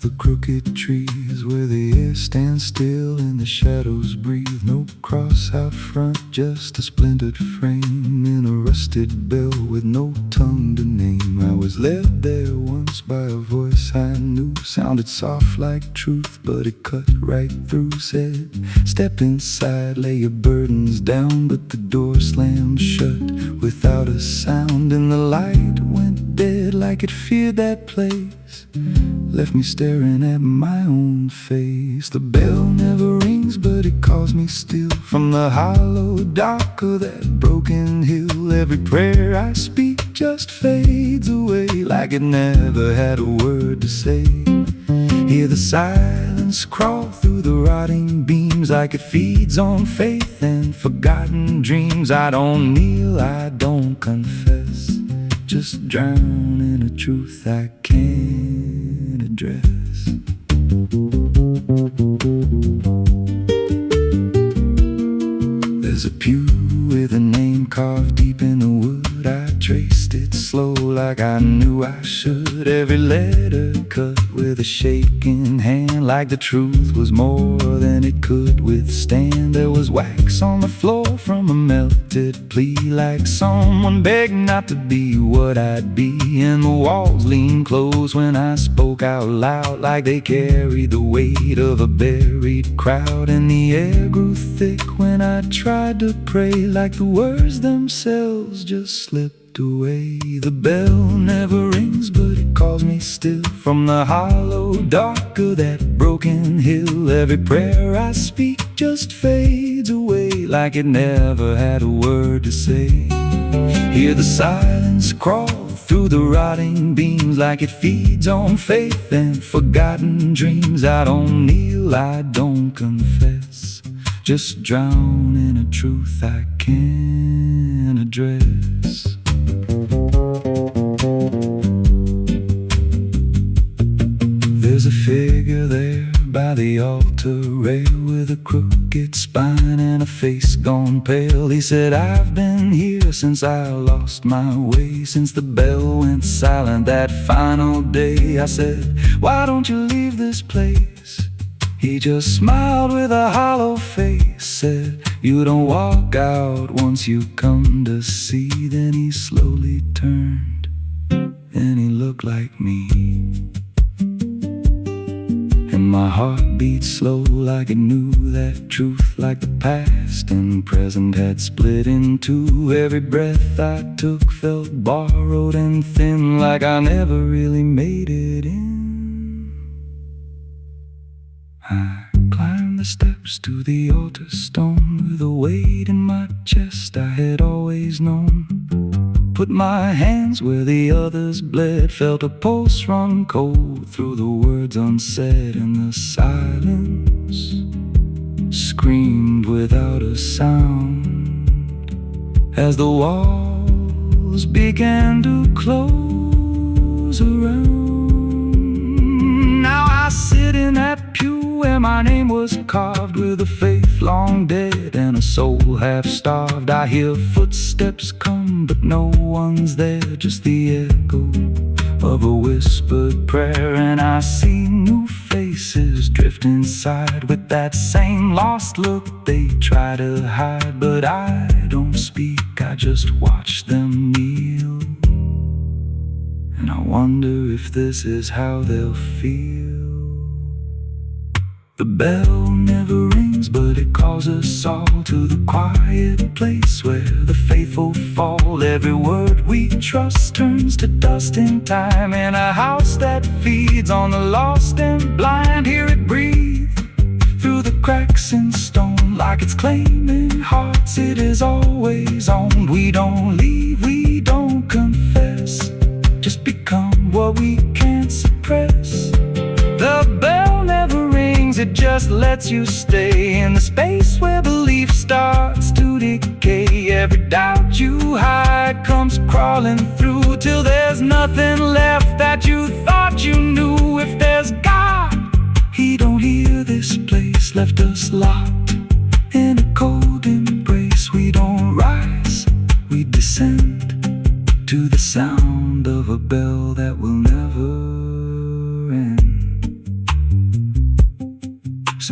the crooked trees, where the air stands still and the shadows breathe. No cross out front, just a splintered frame in a rusted bell with no tongue to name. I was led there once by a voice I knew, sounded soft like truth, but it cut right through. Said, step inside, lay your burdens down, but the door slammed shut without a sound, and the light went dead like it feared that place, left me staring at my own face. The bell never rings, but it calls me still from the hollow dark of that broken hill. Every prayer I speak just fades away like it never had a word to say. Hear the silence crawl through the rotting beams like it feeds on faith and forgotten dreams. I don't kneel, I don't confess, just drown in a truth I can't address. There's a pew with a name carved deep in the wood. I traced it slow like I knew I should. Every letter cut with a shaking hand, like the truth was more than it could withstand. There was wax on the floor from a melted plea, like someone begged not to be what I'd be. And the walls leaned close when I spoke out loud, like they carried the weight of a buried crowd. And the air grew thick when I tried to pray, like the words themselves just slipped away. The bell never rings, but it calls me still from the hollow dark of that broken hill. Every prayer I speak just fades away like it never had a word to say. Hear the silence crawl through the rotting beams like it feeds on faith and forgotten dreams. I don't kneel, I don't confess, just drown in a truth I can't address. There's a figure there by the altar rail with a crooked spine and a face gone pale. He said, I've been here since I lost my way, since the bell went silent that final day. I said, why don't you leave this place? He just smiled with a hollow face, said, you don't walk out once you come to see. Then he slowly turned and he looked like me, and my heart beat slow like it knew that truth, like the past and present had split in two. Every breath I took felt borrowed and thin, like I never really made it in. I climbed the steps to the altar stone with a weight in my chest I had always known. Put my hands where the others bled, felt a pulse run cold through the words unsaid, and the silence screamed without a sound as the walls began to close around. Now I sit in that pew where my name was carved, with a faith long dead and a soul half starved. I hear footsteps come, but no one's there, just the echo of a whispered prayer. And I see new faces drift inside with that same lost look they try to hide. But I don't speak, I just watch them kneel, and I wonder if this is how they'll feel. The bell never rings, but it calls us all to the quiet place where the faithful fall. Every word we trust turns to dust in time, in a house that feeds on the lost and blind. Hear it breathe through the cracks in stone, like it's claiming hearts it is always on. We don't leave, we don't confess, just become what we can't suppress. The bell never rings, it just lets you stay in the space where belief starts to decay. Every doubt you hide comes crawling through, till there's nothing left that you thought you knew. If there's God, He don't hear this place, left us locked in a cold embrace. We don't rise, we descend to the sound of a bell that will never end.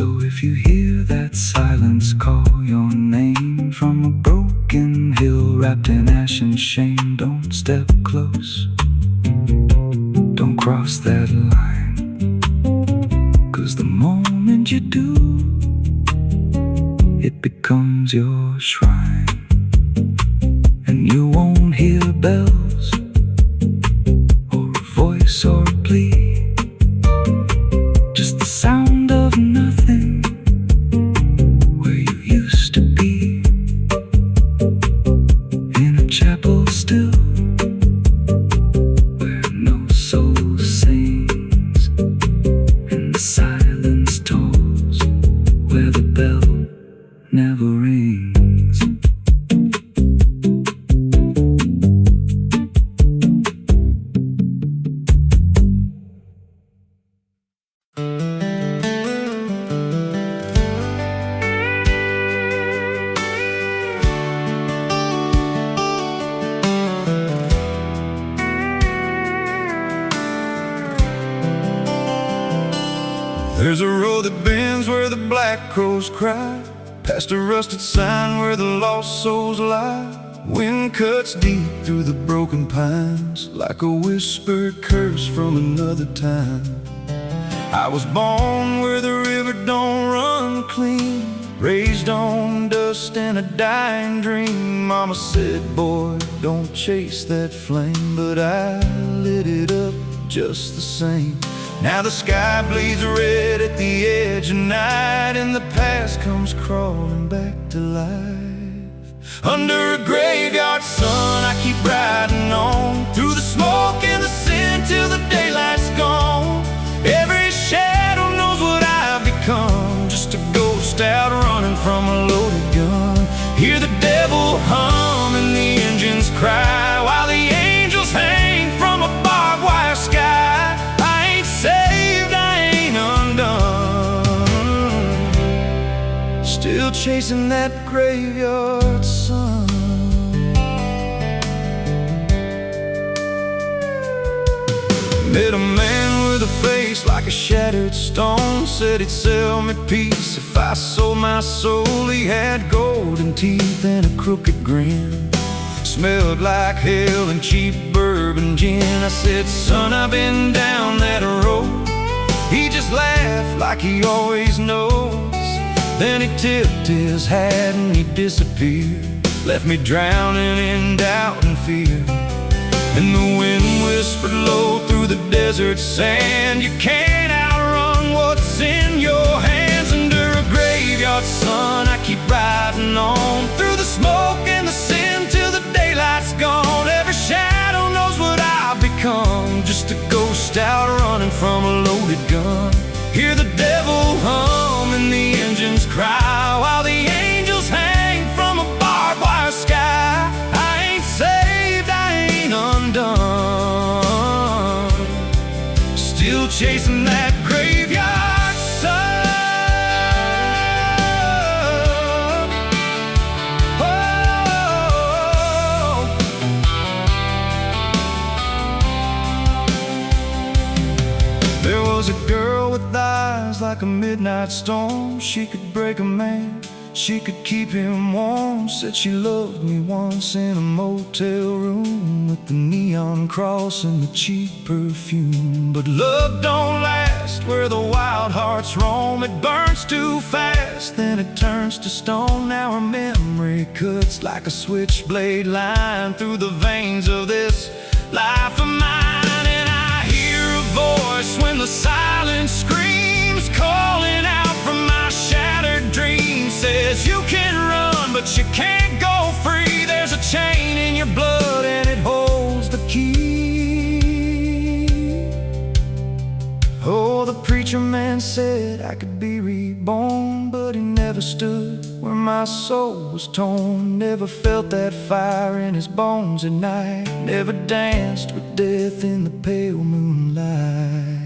So if you hear that silence call your name from a broken hill wrapped in ash and shame, don't step close, don't cross that line, 'cause the moment you do, it becomes your shrine. And you won't hear bells or a voice or a plea, just the sound of nothing where you used to be, in a chapel still where no soul sings, and the silence tolls where the bell never rings. There's a road that bends where the black crows cry, past a rusted sign where the lost souls lie. Wind cuts deep through the broken pines, like a whispered curse from another time. I was born where the river don't run clean, raised on dust and a dying dream. Mama said, boy, don't chase that flame, but I lit it up just the same. Now the sky bleeds red at the edge of night, and the past comes crawling back to life. Under a graveyard sun, I keep riding on, through the smoke and the sin till the daylight's gone. Every shadow knows what I've become, just a ghost out running from a loaded gun. Hear the devil hum and the engines cry, while the angels hang from a barbed wire sky. Saved, I ain't undone, still chasing that graveyard sun. Met a man with a face like a shattered stone, said he'd sell me peace if I sold my soul. He had golden teeth and a crooked grin, smelled like hell and cheap bourbon gin. I said, son, I've been down that road. He just laughed like he always knows. Then he tipped his hat and he disappeared, left me drowning in doubt and fear. And the wind whispered low through the desert sand, you can't outrun what's in your hands. Under a graveyard sun, I keep riding on, through the smoke and the sin till the daylight's gone. Every shadow knows what I've become, just a ghost out running from a loaded gun. Hear the devil hum and the engines cry, while the angels hang from a barbed wire sky. I ain't saved, I ain't undone, still chasing that graveyard sun. There was a girl with eyes like a midnight storm. She could break a man, she could keep him warm. Said she loved me once in a motel room, with the neon cross and the cheap perfume. But love don't last where the wild hearts roam. It burns too fast, then it turns to stone. Now her memory cuts like a switchblade line through the veins of this life of mine. Voice when the silence screams, calling out from my shattered dreams. Says you can run, but you can't go free. There's a chain in your blood and it holds the key. Oh, the preacher man said I could be reborn, but he never stood where my soul was torn. Never felt that fire in his bones at night, never danced with death in the pale moonlight.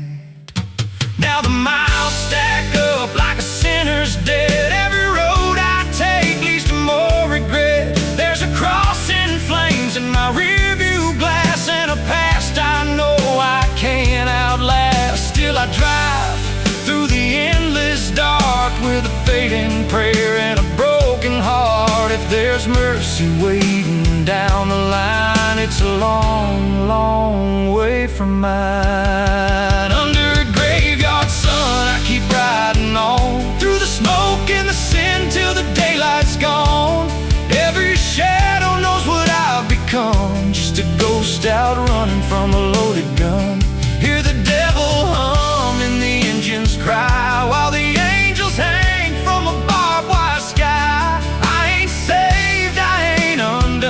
Now the miles stack up like a sinner's debt. Every road I take leads to more regret. There's a cross in flames in my rearview glass, and a past I know I can't outlast. Still I drive through the endless dark, with a fading prayer and a broken heart. If there's mercy waiting down the line, it's a long, long way from mine. Under a graveyard sun, I keep riding on, through the smoke and the sin till the daylight's gone. Every shadow knows what I've become, just a ghost out running from a loaded gun. Hear the devil hum and the engines cry, while the angels hang from a barbed wire sky. I ain't saved, I ain't undone,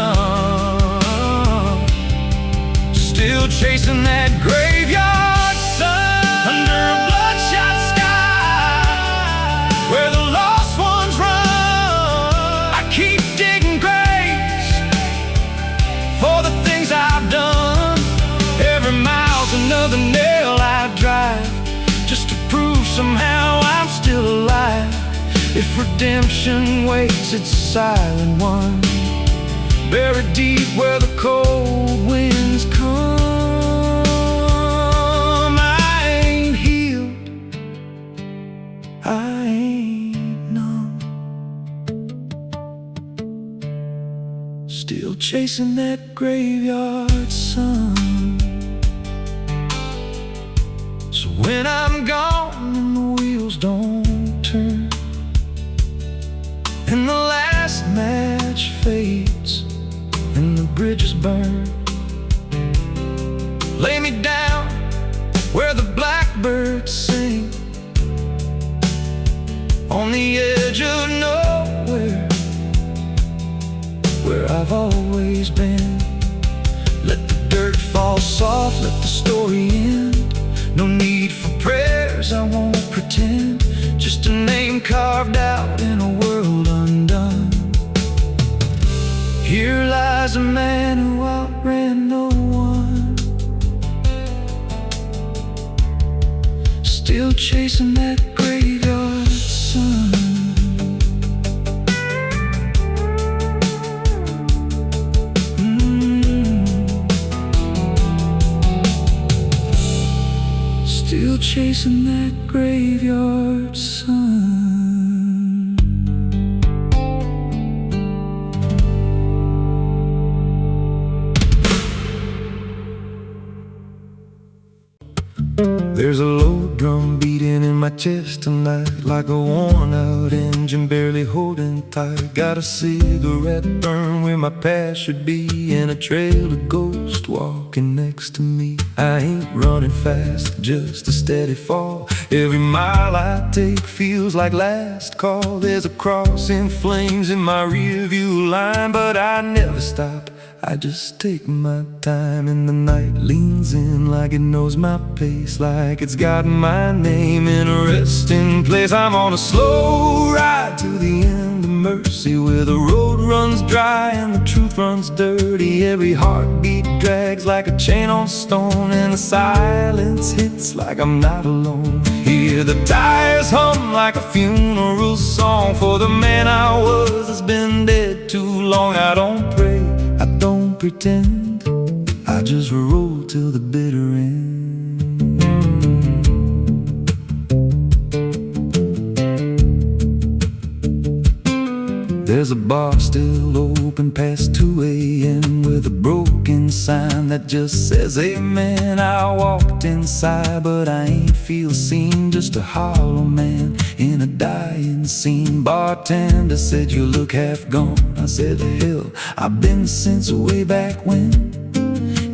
still chasing that graveyard sun. Under a bloodshot sky, where the lost ones run, I keep digging graves for the things I've done. Every mile's another nail I drive, just to prove somehow I'm still alive. If redemption waits, it's a silent one, buried deep where the cold winds come. I ain't healed, I ain't numb, still chasing that graveyard sun. So when I'm gone and the wheels don't turn, and the last match fades and the bridges burn, lay me down where the blackbirds sing, on the edge of nowhere, where I've always been. Let the dirt fall soft, let the story end. No need for prayers, I won't pretend, just a name carved out in a world undone. Here lies a man who outran no one, still chasing that graveyard sun. Still chasing that graveyard sun. There's a low drum beating in my chest tonight, like a worn-out engine barely holding tight. Got a cigarette burn where my past should be, and a trail of ghosts walking next to me. I ain't running fast, just a steady fall. Every mile I take feels like last call. There's a cross in flames in my rearview line, but I never stop, I just take my time. And the night leans in like it knows my pace, like it's got my name in a resting place. I'm on a slow ride to the end of mercy, where the road runs dry and the truth runs dirty. Every heartbeat drags like a chain on stone, and the silence hits like I'm not alone. Hear the tires hum like a funeral song for the man I was that's been dead too long. I don't pray, I don't pretend, I just roll till the bitter end. There's a bar still open past 2 a.m. with a broken sign that just says amen. I walked inside but I ain't feel seen, just a hollow man in a dying scene. Bartender said you look half gone. I said hell, I've been since way back when.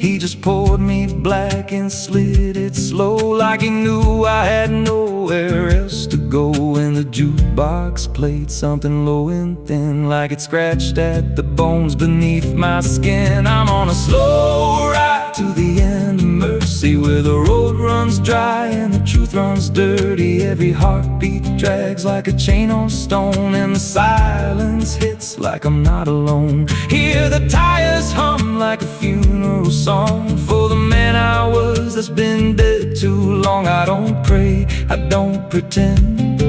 He just poured me black and slid it slow, like he knew I had nowhere else to go. And the jukebox played something low and thin, like it scratched at the bones beneath my skin. I'm on a slow ride to the end of mercy, where the road runs dry and the truth runs dirty. Every heartbeat drags like a chain on stone, and the silence hits like I'm not alone. Hear the tires hum like a funeral song for the man I was that's been dead too long. I don't pray, I don't pretend,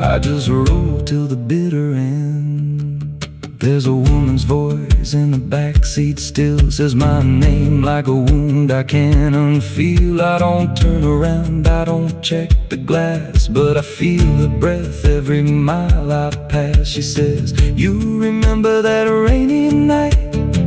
I just roll till the bitter end. There's a woman's voice in the backseat still says my name like a wound I can't unfeel. I don't turn around, I don't check the glass, but I feel her breath every mile I pass. She says, you remember that rainy night?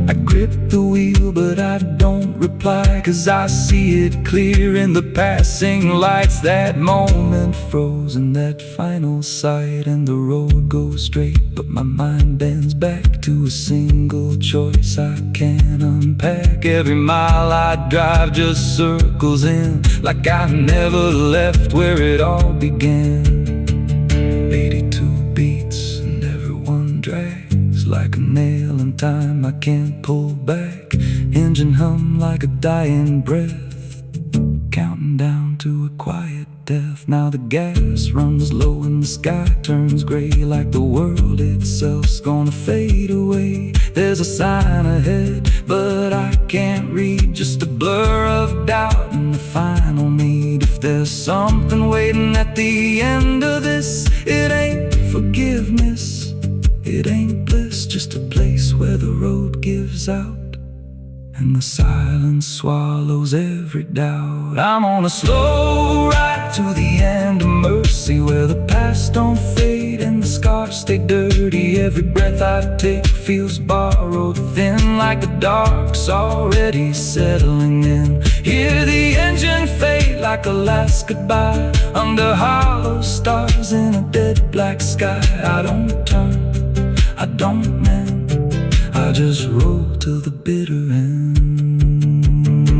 I grip the wheel but I don't reply, 'cause I see it clear in the passing lights. That moment frozen, that final sight, and the road goes straight, but my mind bends back to a single choice I can't unpack. Every mile I drive just circles in, like I never left where it all began. 82 beats and everyone drags like a nail in time I can't pull back. Engine hum like a dying breath, counting down to a quiet death. Now the gas runs low and the sky turns gray, like the world itself's gonna fade away. There's a sign ahead, but I can't read, just a blur of doubt and the final need. If there's something waiting at the end of this, it ain't forgiveness, it ain't bliss, just a place where the road gives out and the silence swallows every doubt. I'm on a slow ride to the end of mercy, where the past don't fade and the scars stay dirty. Every breath I take feels borrowed, thin like the dark's already settling in. Hear the engine fade like a last goodbye, under hollow stars in a dead black sky. I don't turn, I don't mend, I just roll to the bitter end.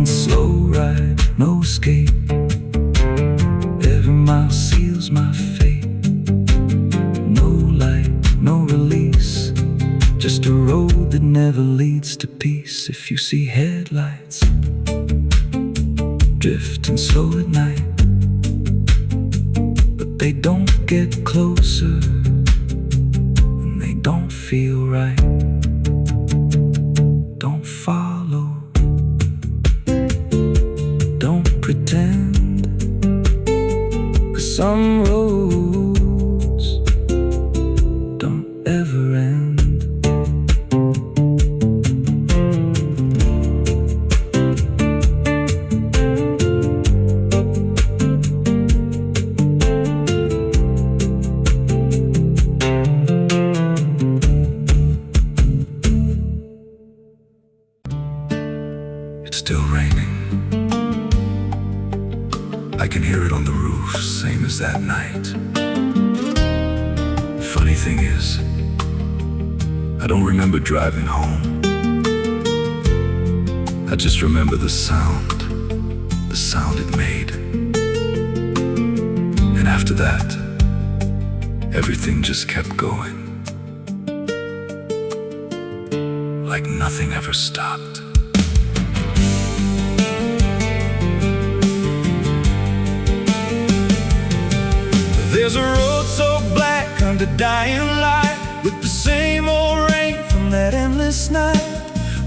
Slow ride, no escape, every mile seals my fate. No light, no release, just a road that never leads to peace. If you see headlights drifting slow at night, but they don't get closer and they don't feel right, don't follow, don't pretend, 'cause some roads don't ever end. It's still raining, I can hear it on the roof, same as that night. Funny thing is, I don't remember driving home. I just remember the sound it made. And after that, everything just kept going, like nothing ever stopped. There's a road so black under dying light, with the same old rain from that endless night.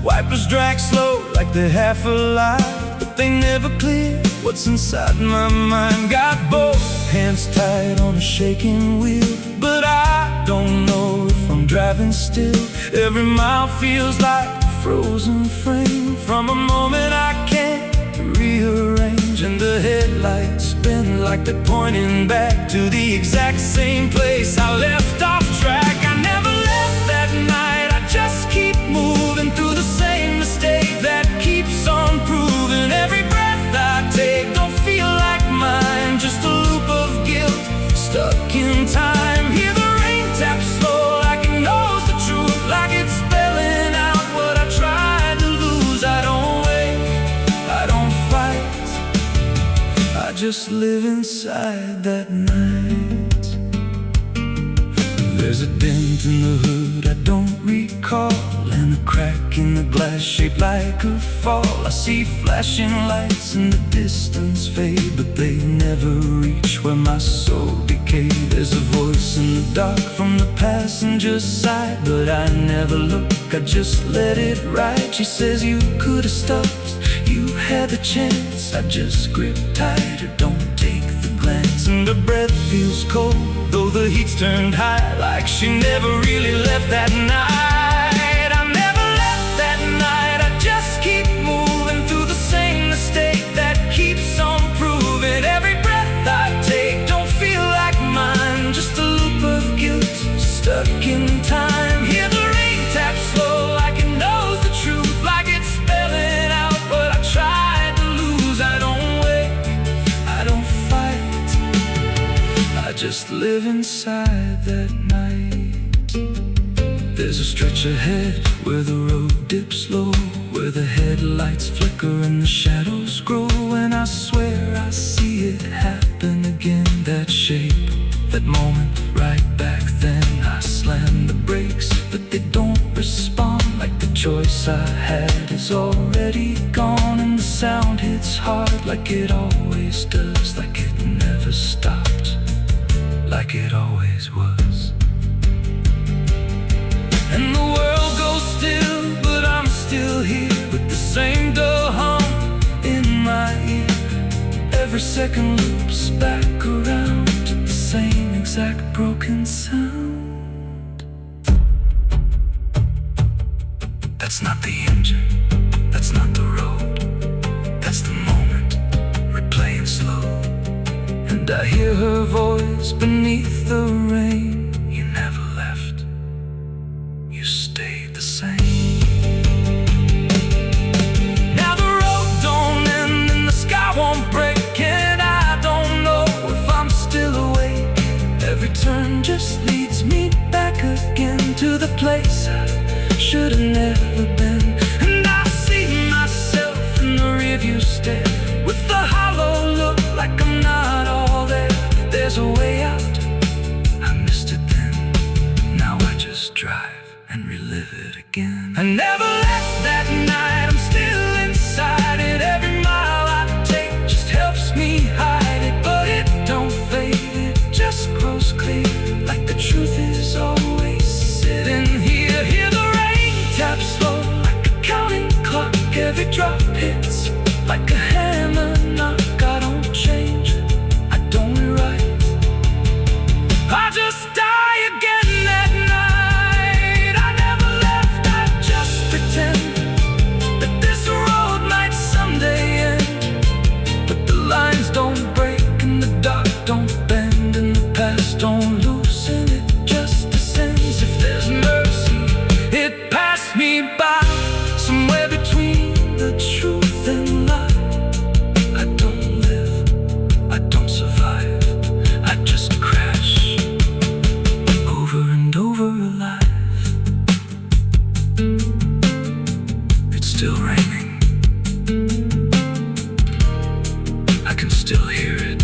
Wipers drag slow like they're half alive, but they never clear what's inside my mind. Got both hands tied on a shaking wheel, but I don't know if I'm driving still. Every mile feels like a frozen frame from a moment I can't rearrange. And the headlights spin like they're pointing back to the exact same place I left off track. I never left that night, I just keep moving through the same mistake that keeps on proving. Every breath I take don't feel like mine, just a loop of guilt stuck in time. Hear the rain tap slow like it knows the truth, like it's spelling out what I tried to lose. I don't wake, I don't fight, I just live inside that night. There's a dent in the hood I don't recall, and a crack in the glass shaped like a fall. I see flashing lights in the distance fade, but they never reach where my soul decayed. There's a voice in the dark from the passenger side, but I never look, I just let it ride. She says you could have stopped, you had the chance. I just grip tighter, don't take the glance. and her breath feels cold, though the heat's turned high, like she never really left that night. I never left that night, I just keep moving through the same mistake that keeps on proving. Every breath I take don't feel like mine, just a loop of guilt stuck in time. Hear the rain tap slow like it knows the truth, like it's spelling out what I tried to lose. I don't wait, I don't fight, I just live inside that night. There's a stretch ahead where the road dips low, where the headlights flicker and the shadows grow, and I swear I see it happen again. That shape, that moment right back then. I slam the brakes, but they don't respond, like the choice I had is already gone. And the sound hits hard like it always does, like it never stopped, like it always was. And the world goes still, but I'm still here, with the same dull hum in my ear. Every second loops back around to the same exact broken sound. That's not the engine, that's not the road, that's the moment, replaying slow. And I hear her voice beneath the rain. You never left, you stayed the same. Now the road don't end and the sky won't break, and I don't know if I'm still awake. Every turn just leads me back again to the place I should have never been. And I see myself in the rearview stare, with the hollow look like I'm not all there. There's a way out, I missed it then, now I just drive and relive it again. I never left that night, I'm still inside it. Every mile I take just helps me hide it, but it don't fade, it just grows clear, like the truth is always sitting here. Hear the rain tap slow like a counting clock, every drop hits like a hammer knock. I don't change, I don't rewrite, I just die again that night. I never left, I just pretend that this road might someday end. But the lines don't break and the dark don't bend, and the past don't loosen, it just descends. If there's mercy, it passed me by, somewhere between the truth and lie. I don't live, I don't survive, I just crash over and over alive. It's still raining, I can still hear it,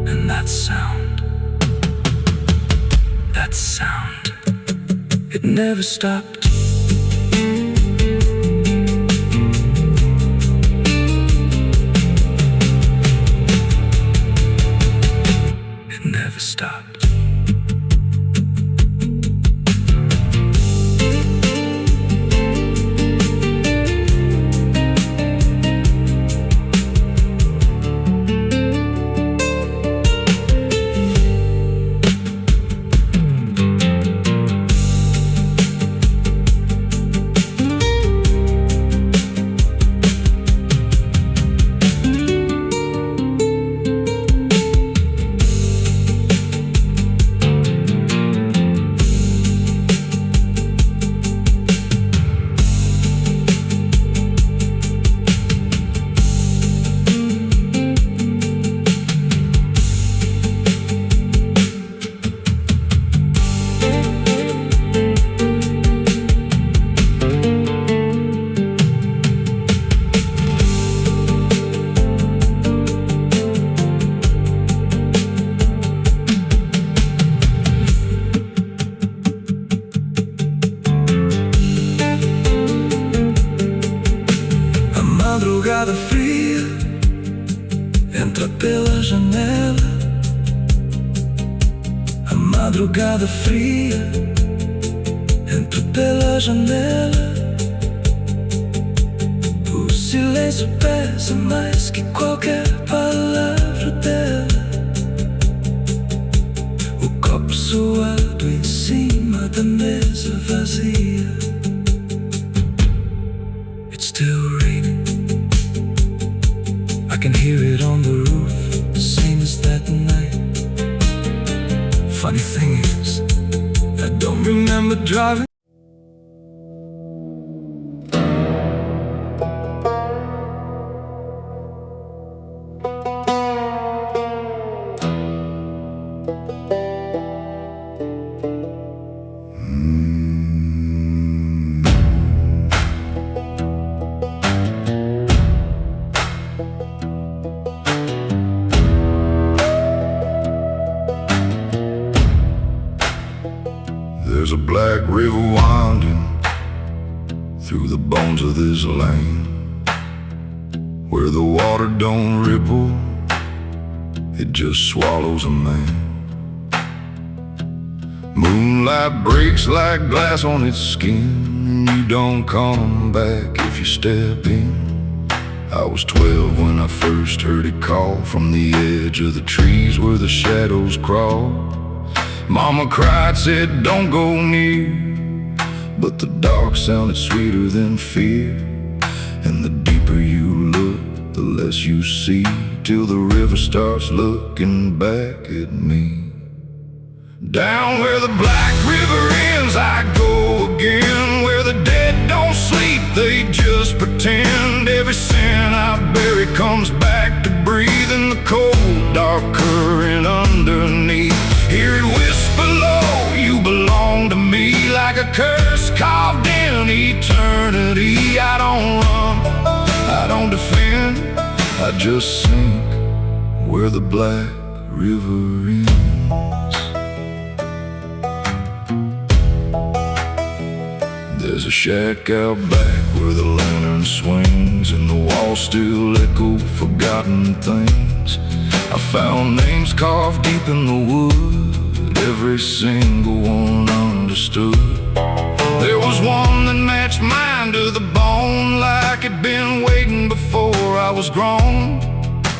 and that sound, it never stopped. It never stopped. madrugada fria entra pela janela. A madrugada fria entra pela janela. O silêncio pesa mais que qualquer palavra. outro dela, o copo suado em cima da mesa vazia. It's still raining, I can hear it on the roof, the same as that night. Funny thing is, I don't remember driving. There's a black river winding through the bones of this land, where the water don't ripple, it just swallows a man. Moonlight breaks like glass on its skin, and you don't come back if you step in. I was 12 when I first heard it call from the edge of the trees where the shadows crawl. Mama cried, said don't go near, but the dark sounded sweeter than fear. And the deeper you look, the less you see, till the river starts looking back at me. Down where the black river ends I go again, where the dead don't sleep, they just pretend. Every sin I bury comes back to breathe in the cold, dark current underneath. Hear it whisper low, you belong to me, like a curse carved in eternity. I don't run, I don't defend, I just sink where the black river ends. There's a shack out back where the lantern swings, and the walls still echo forgotten things. I found names carved deep in the wood, every single one understood. There was one that matched mine to the bone, like it'd been waiting before I was grown.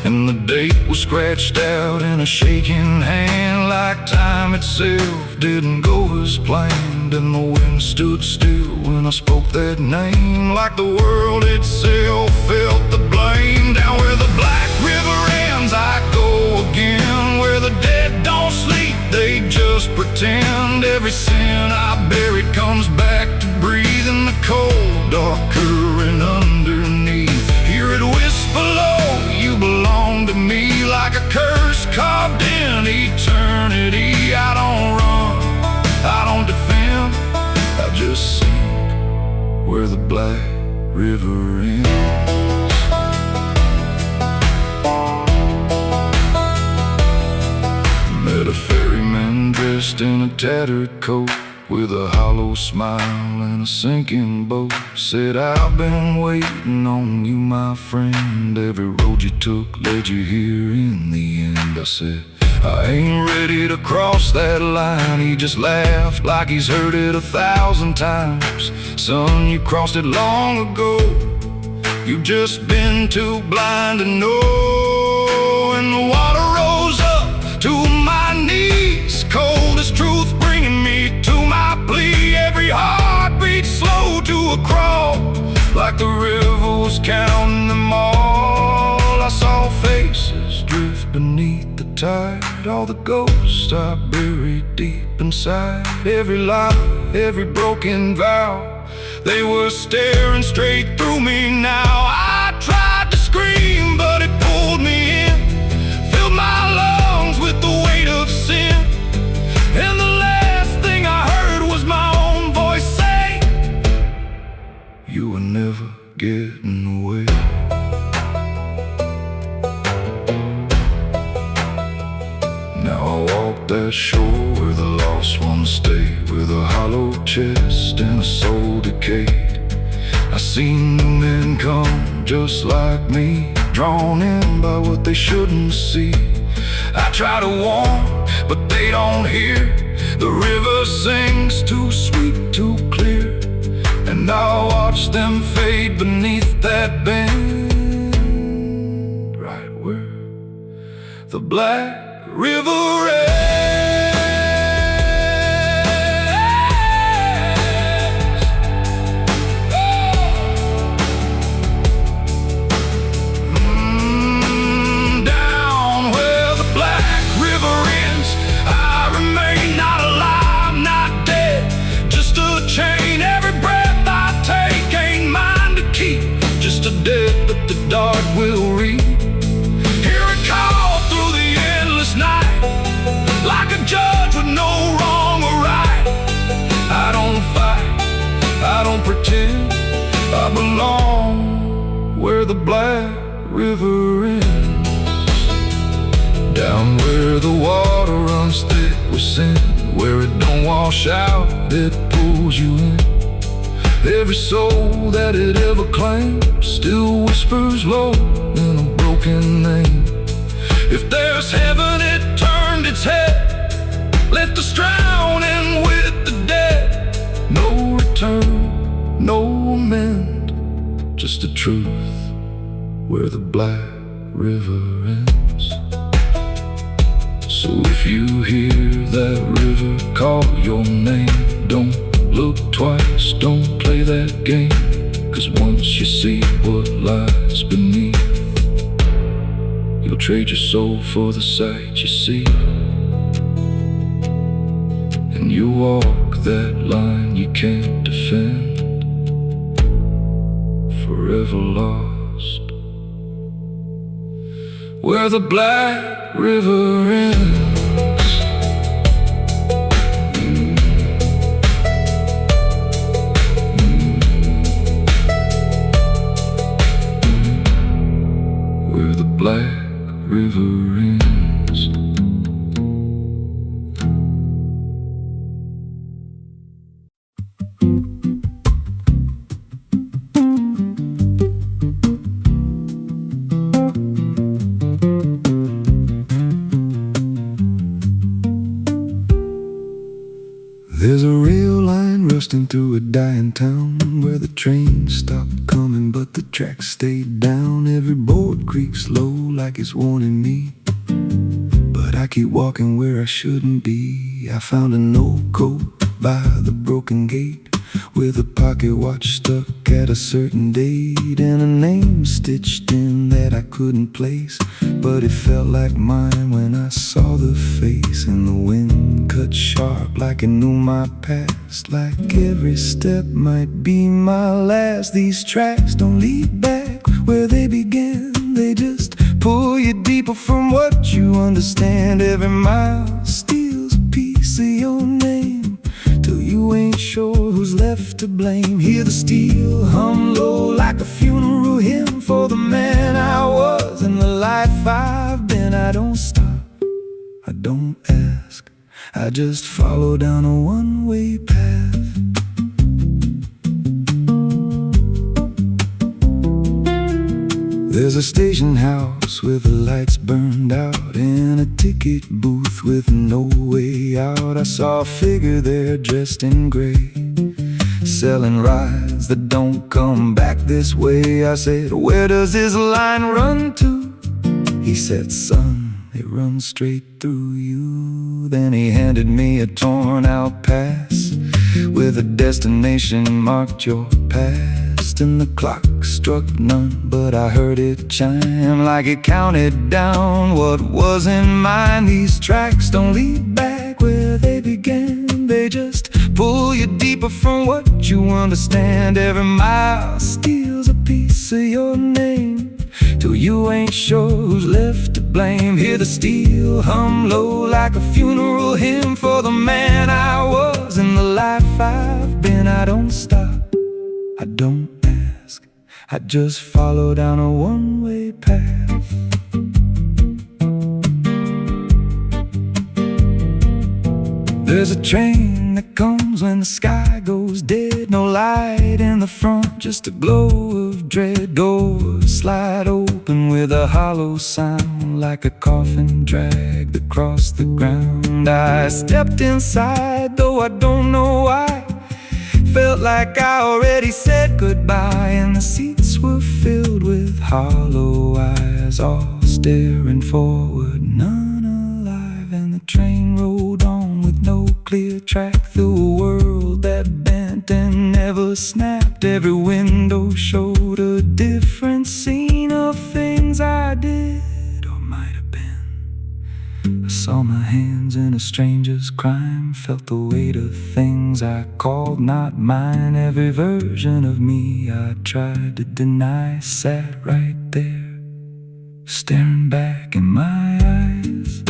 And the date was scratched out in a shaking hand, like time itself didn't go as planned. And the wind stood still when I spoke that name, like the world itself felt the blame. Down where the black river ends I go again, where the dead don't sleep, they just pretend. Every sin I buried comes back to breathe in the cold, dark current underneath. Hear it whisper low, you belong to me, like a curse carved in eternity. I don't run, I don't defend, I just sink where the black river ends. Met a ferryman dressed in a tattered coat, with a hollow smile and a sinking boat. Said, I've been waiting on you, my friend. Every road you took led you here in the end. I said, I ain't ready to cross that line. He just laughed like he's heard it 1,000 times. Son, you crossed it long ago, you've just been too blind to know. And the water rose up to my knees, cold as truth bringing me to my plea. Every heartbeat slow to a crawl, like the river was counting them all. I saw faces drift beneath the tide, all the ghosts I buried deep inside. Every lie, every broken vow, they were staring straight through me now. I tried to scream, but it pulled me in, filled my lungs with the weight of sin. And the last thing I heard was my own voice say, you were never getting away. Now I walk that shore where the lost ones stay, with a hollow chest and a soul decayed. I seen new men come just like me, drawn in by what they shouldn't see. I try to warn, but they don't hear. The river sings too sweet, too clear, and I watch them fade beneath that bend, right where the Black River ends. Down where the Black River ends, I remain not alive, not dead, just a chain. Every breath I take ain't mine to keep, just a debt that the dark will reap. Hear it call through the endless night, like a judge with no wrong or right. I don't fight, I don't pretend, I belong where the Black River ends. Down where the water runs thick with sin, where it don't wash out, it pulls you in. Every soul that it ever claimed still whispers low in a broken name. If there's heaven, it turned its head, left us drowning with the dead. No return, no amend, just the truth where the Black River ends. So if you hear that river call your name, don't look twice, don't play that game, 'cause once you see what lies beneath, you'll trade your soul for the sight you see. And you walk that line you can't defend, forever lost where the Black River ends. Where the Black River ends. There's a rail line rusting through a dying town, where the trains stopped coming but the tracks stayed down. Every board creaks low like it's warning me, but I keep walking where I shouldn't be. I found an old coat by the broken gate, with a pocket watch stuck at a certain date, and a name stitched in that I couldn't place, but it felt like mine when I saw the face. And the wind cut sharp like it knew my past, like every step might be my last. These tracks don't lead back where they began, they just pull you deeper from what you understand. Every mile steals a piece of your name, till you ain't sure who's left to blame. Hear the steel hum low like a funeral hymn for the man I was and the life I've been. I don't stop, I don't ask, I just follow down a one-way path. There's a station house with the lights burned out, and a ticket booth with no way out. I saw a figure there dressed in gray, selling rides that don't come back this way. I said, where does this line run to? He said, son, it runs straight through you. Then he handed me a torn out pass with a destination marked your past. And the clock struck none, but I heard it chime like it counted down what wasn't mine. These tracks don't lead back where they began, they just pull you deeper from what you understand. Every mile steals a piece of your name, till you ain't sure who's left to blame. Hear the steel hum low like a funeral hymn for the man I was and the life I've been. I don't stop, I don't ask, I just follow down a one-way path. There's a train that comes when the sky goes dead, no light in the front, just a glow of dread. Doors slide open with a hollow sound, like a coffin dragged across the ground. I stepped inside, though I don't know why. Felt like I already said goodbye, and the seats were filled with hollow eyes, all staring forward. None train rode on with no clear track through a world that bent and never snapped. Every window showed a different scene of things I did or might have been. I saw my hands in a stranger's crime, felt the weight of things I called not mine. Every version of me I tried to deny sat right there, staring back in my eyes.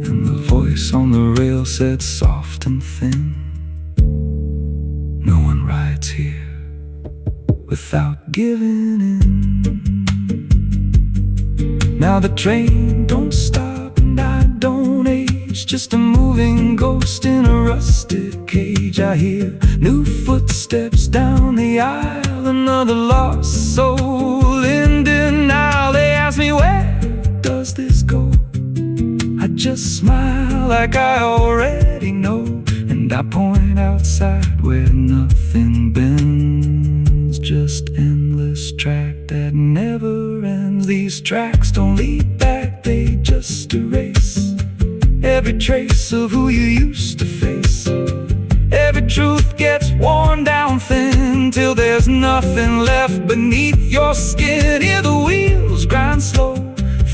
And the voice on the rail said soft and thin, no one rides here without giving in. Now the train don't stop and I don't age, just a moving ghost in a rusted cage. I hear new footsteps down the aisle, another lost soul in denial. They ask me, where does this go? I just smile like I already know, and I point outside where nothing bends, just endless track that never ends. These tracks don't lead back, they just erase every trace of who you used to face. Every truth gets worn down thin till there's nothing left beneath your skin. Hear the wheels grind slow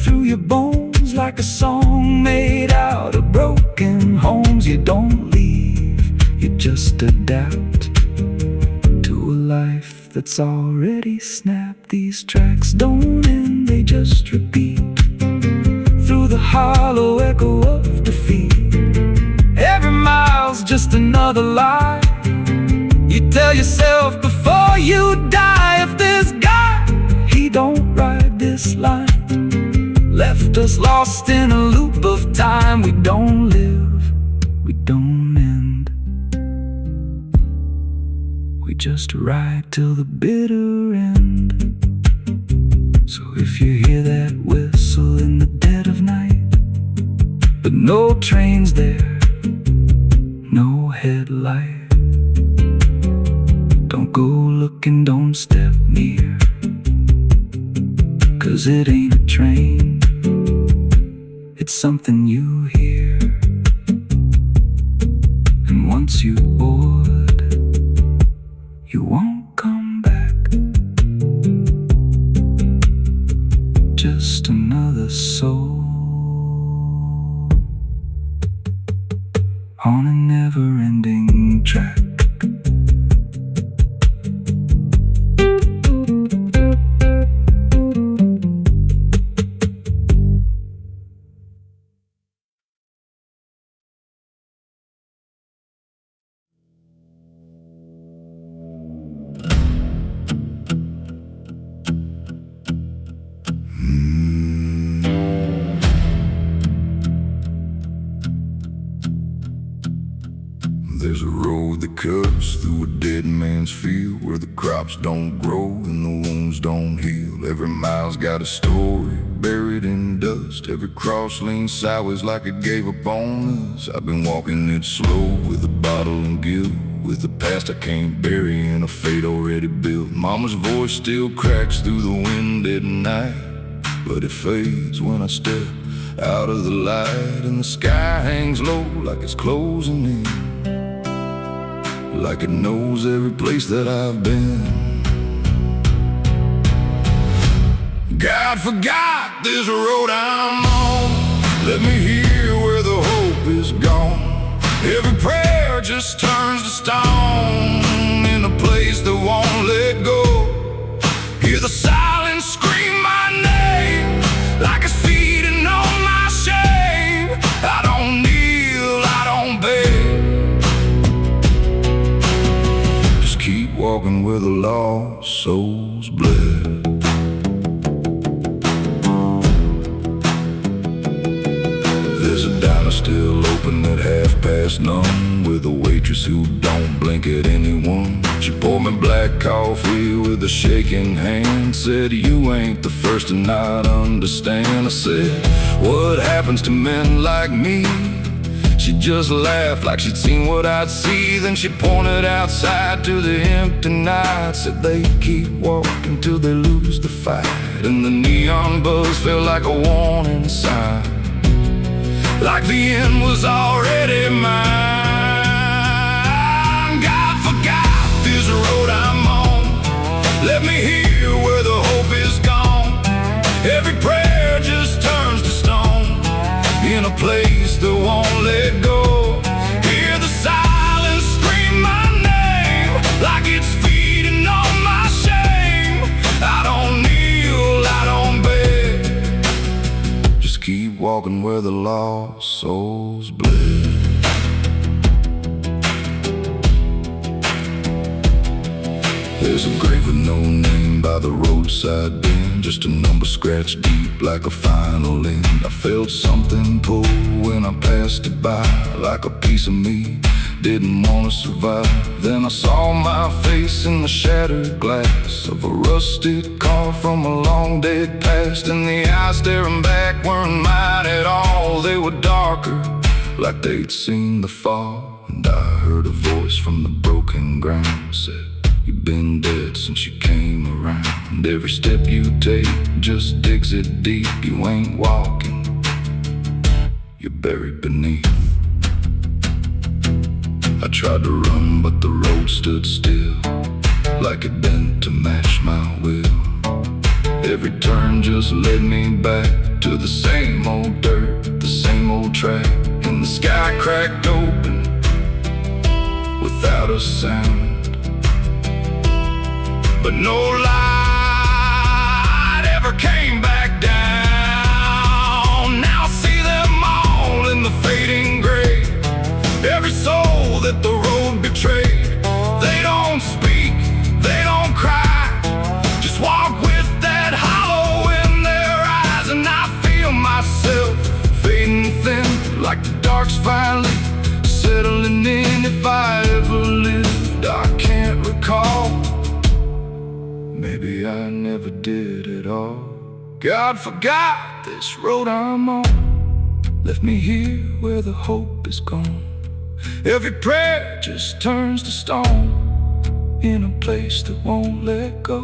through your bones like a song made out of broken homes. You don't leave, you just adapt to a life that's already snapped. These tracks don't end, they just repeat through the hollow echo of defeat. Every mile's just another lie you tell yourself before you die. If this guy, he don't ride this line, left us lost in a loop of time. We don't live, we don't end, we just ride till the bitter end. So if you hear that whistle in the dead of night, but no trains there, no headlight, don't go looking, don't step near, 'cause it ain't a train, it's something you hear. And once you board, you won't come back, just another soul on a never-ending track. There's a road that cuts through a dead man's field, where the crops don't grow and the wounds don't heal. Every mile's got a story buried in dust, every cross leans sideways like it gave up on us. I've been walking it slow with a bottle and guilt, with the past I can't bury and a fate already built. Mama's voice still cracks through the wind at night, but it fades when I step out of the light. And the sky hangs low like it's closing in, like it knows every place that I've been. God forgot this road I'm on, let me hear where the hope is gone. Every prayer just turns to stone in a place that won't let go. Hear the silence scream my name like it's feeding on my shame. I don't kneel, I don't beg, just keep walking where the lost souls bled. There's a diner still open at 9:30, with a waitress who don't blink at anyone. She poured me black coffee with a shaking hand, said, "You ain't the first to not understand." I said, "What happens to men like me?" She just laughed like she'd seen what I'd see. Then she pointed outside to the empty night, said they keep walking till they lose the fight. And the neon buzz felt like a warning sign. like the end was already mine. God forgot this road I'm on. Let me hear where the hope is gone. Every prayer just turns to stone in a place that won't let go. Hear the silence scream my name like it's feeding on my shame. I don't kneel, I don't beg, just keep walking where the lost souls bled. There's a grave with no name by the roadside bend, just a number scratched deep like a final end. I felt something pull when I passed it by, like a piece of me didn't want to survive. Then I saw my face in the shattered glass of a rusted car from a long dead past, and the eyes staring back weren't mine at all. They were darker, like they'd seen the fall. And I heard a voice from the broken ground said, "You've been dead since you came around. Every step you take just digs it deep. You ain't walking, you're buried beneath." I tried to run, but the road stood still, like it bent to match my will. Every turn just led me back to the same old dirt, the same old track. And the sky cracked open without a sound, but no light ever came back down. Now I see them all in the fading gray, every soul that the road betrayed. They don't speak, they don't cry, just walk with that hollow in their eyes. And I feel myself fading thin, like the dark's finally settling in. If I ever lived, I can't recall. Maybe I never did at all. God forgot this road I'm on, left me here where the hope is gone. Every prayer just turns to stone in a place that won't let go.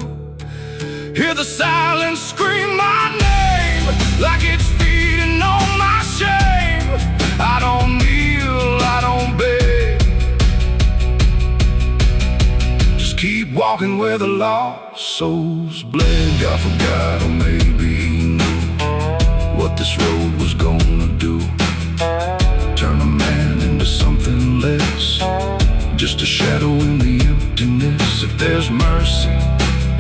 Hear the silence scream my name like it's feeding on my shame. I don't kneel, I don't beg, just keep walking where the lost souls bled. God forgot, or maybe he knew what this road was gonna do. Turn a man into something less, just a shadow in the emptiness. If there's mercy,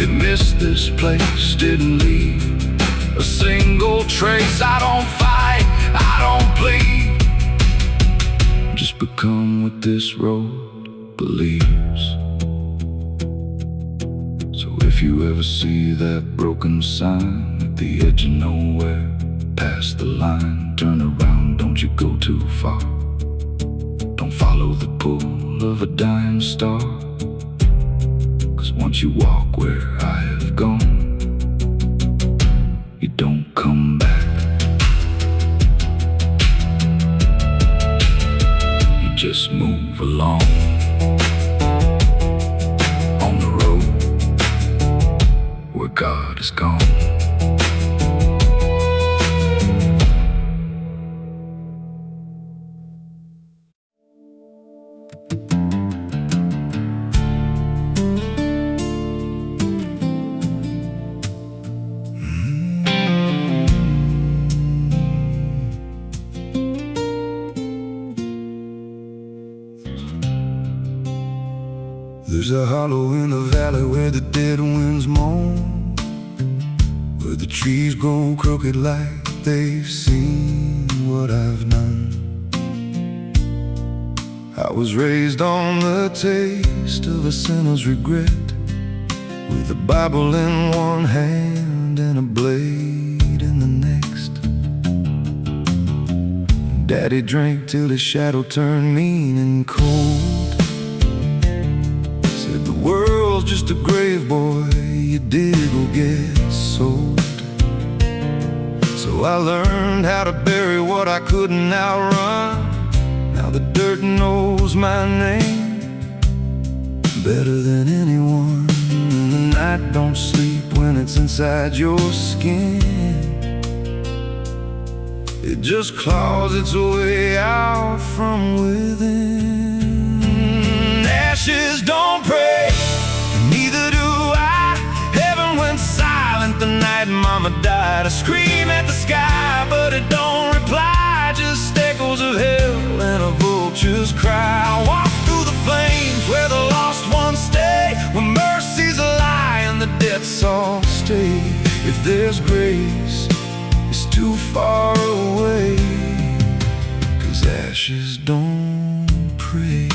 it missed this place, didn't leave a single trace. I don't fight, I don't plead, just become what this road believes. So if you ever see that broken sign at the edge of nowhere, past the line, turn around, don't you go too far. Don't follow the pull of a dying star, 'cause once you walk where I have gone, you don't come back. You just move along on the road where God is gone. There's a hollow in the valley where the dead winds moan, where the trees grow crooked like they've seen what I've done. I was raised on the taste of a sinner's regret, with a Bible in one hand and a blade in the next. Daddy drank till his shadow turned mean and cold. Said the world's just a grave, boy, you dig or get sold. So I learned how to bury what I couldn't outrun. Now the dirt knows my name better than anyone. And the night don't sleep when it's inside your skin. it just claws its way out from within. Ashes don't pray, neither do I. Heaven went silent the night Mama died. I scream at the sky, but it don't reply. Just echoes of hell and a vulture's cry. I walk through the flames where the lost ones stay, where mercy's a lie and the debts all stay. If there's grace, it's too far away, 'cause ashes don't pray.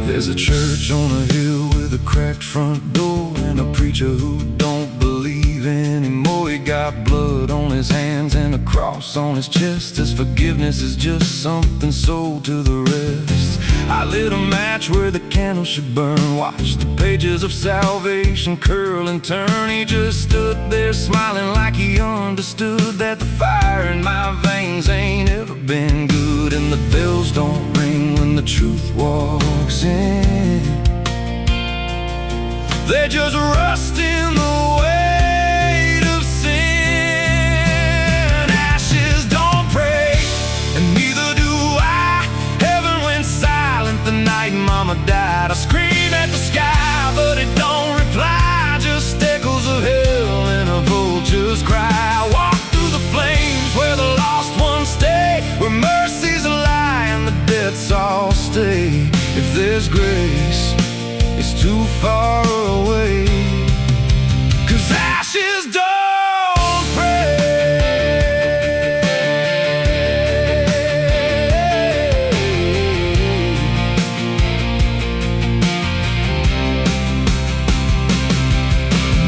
There's a church on a hill with a cracked front door, and a preacher who don't believe anymore. He got blood on his hands and a cross on his chest. His forgiveness is just something sold to the rest. I lit a match where the candle should burn, watched the pages of salvation curl and turn. He just stood there smiling like he understood that the fire in my veins ain't ever been good. And the bells don't ring when the truth walks in, they just rust in the weight of sin. Ashes don't pray, and neither do I. Heaven went silent the night Mama died. I scream at the sky, but it don't reply. Just echoes of hell and a vulture's cry. I walk through the flames where the lost ones stay, where mercy's a lie and the debts all stay. If there's grace, it's too far away, 'cause ashes don't pray.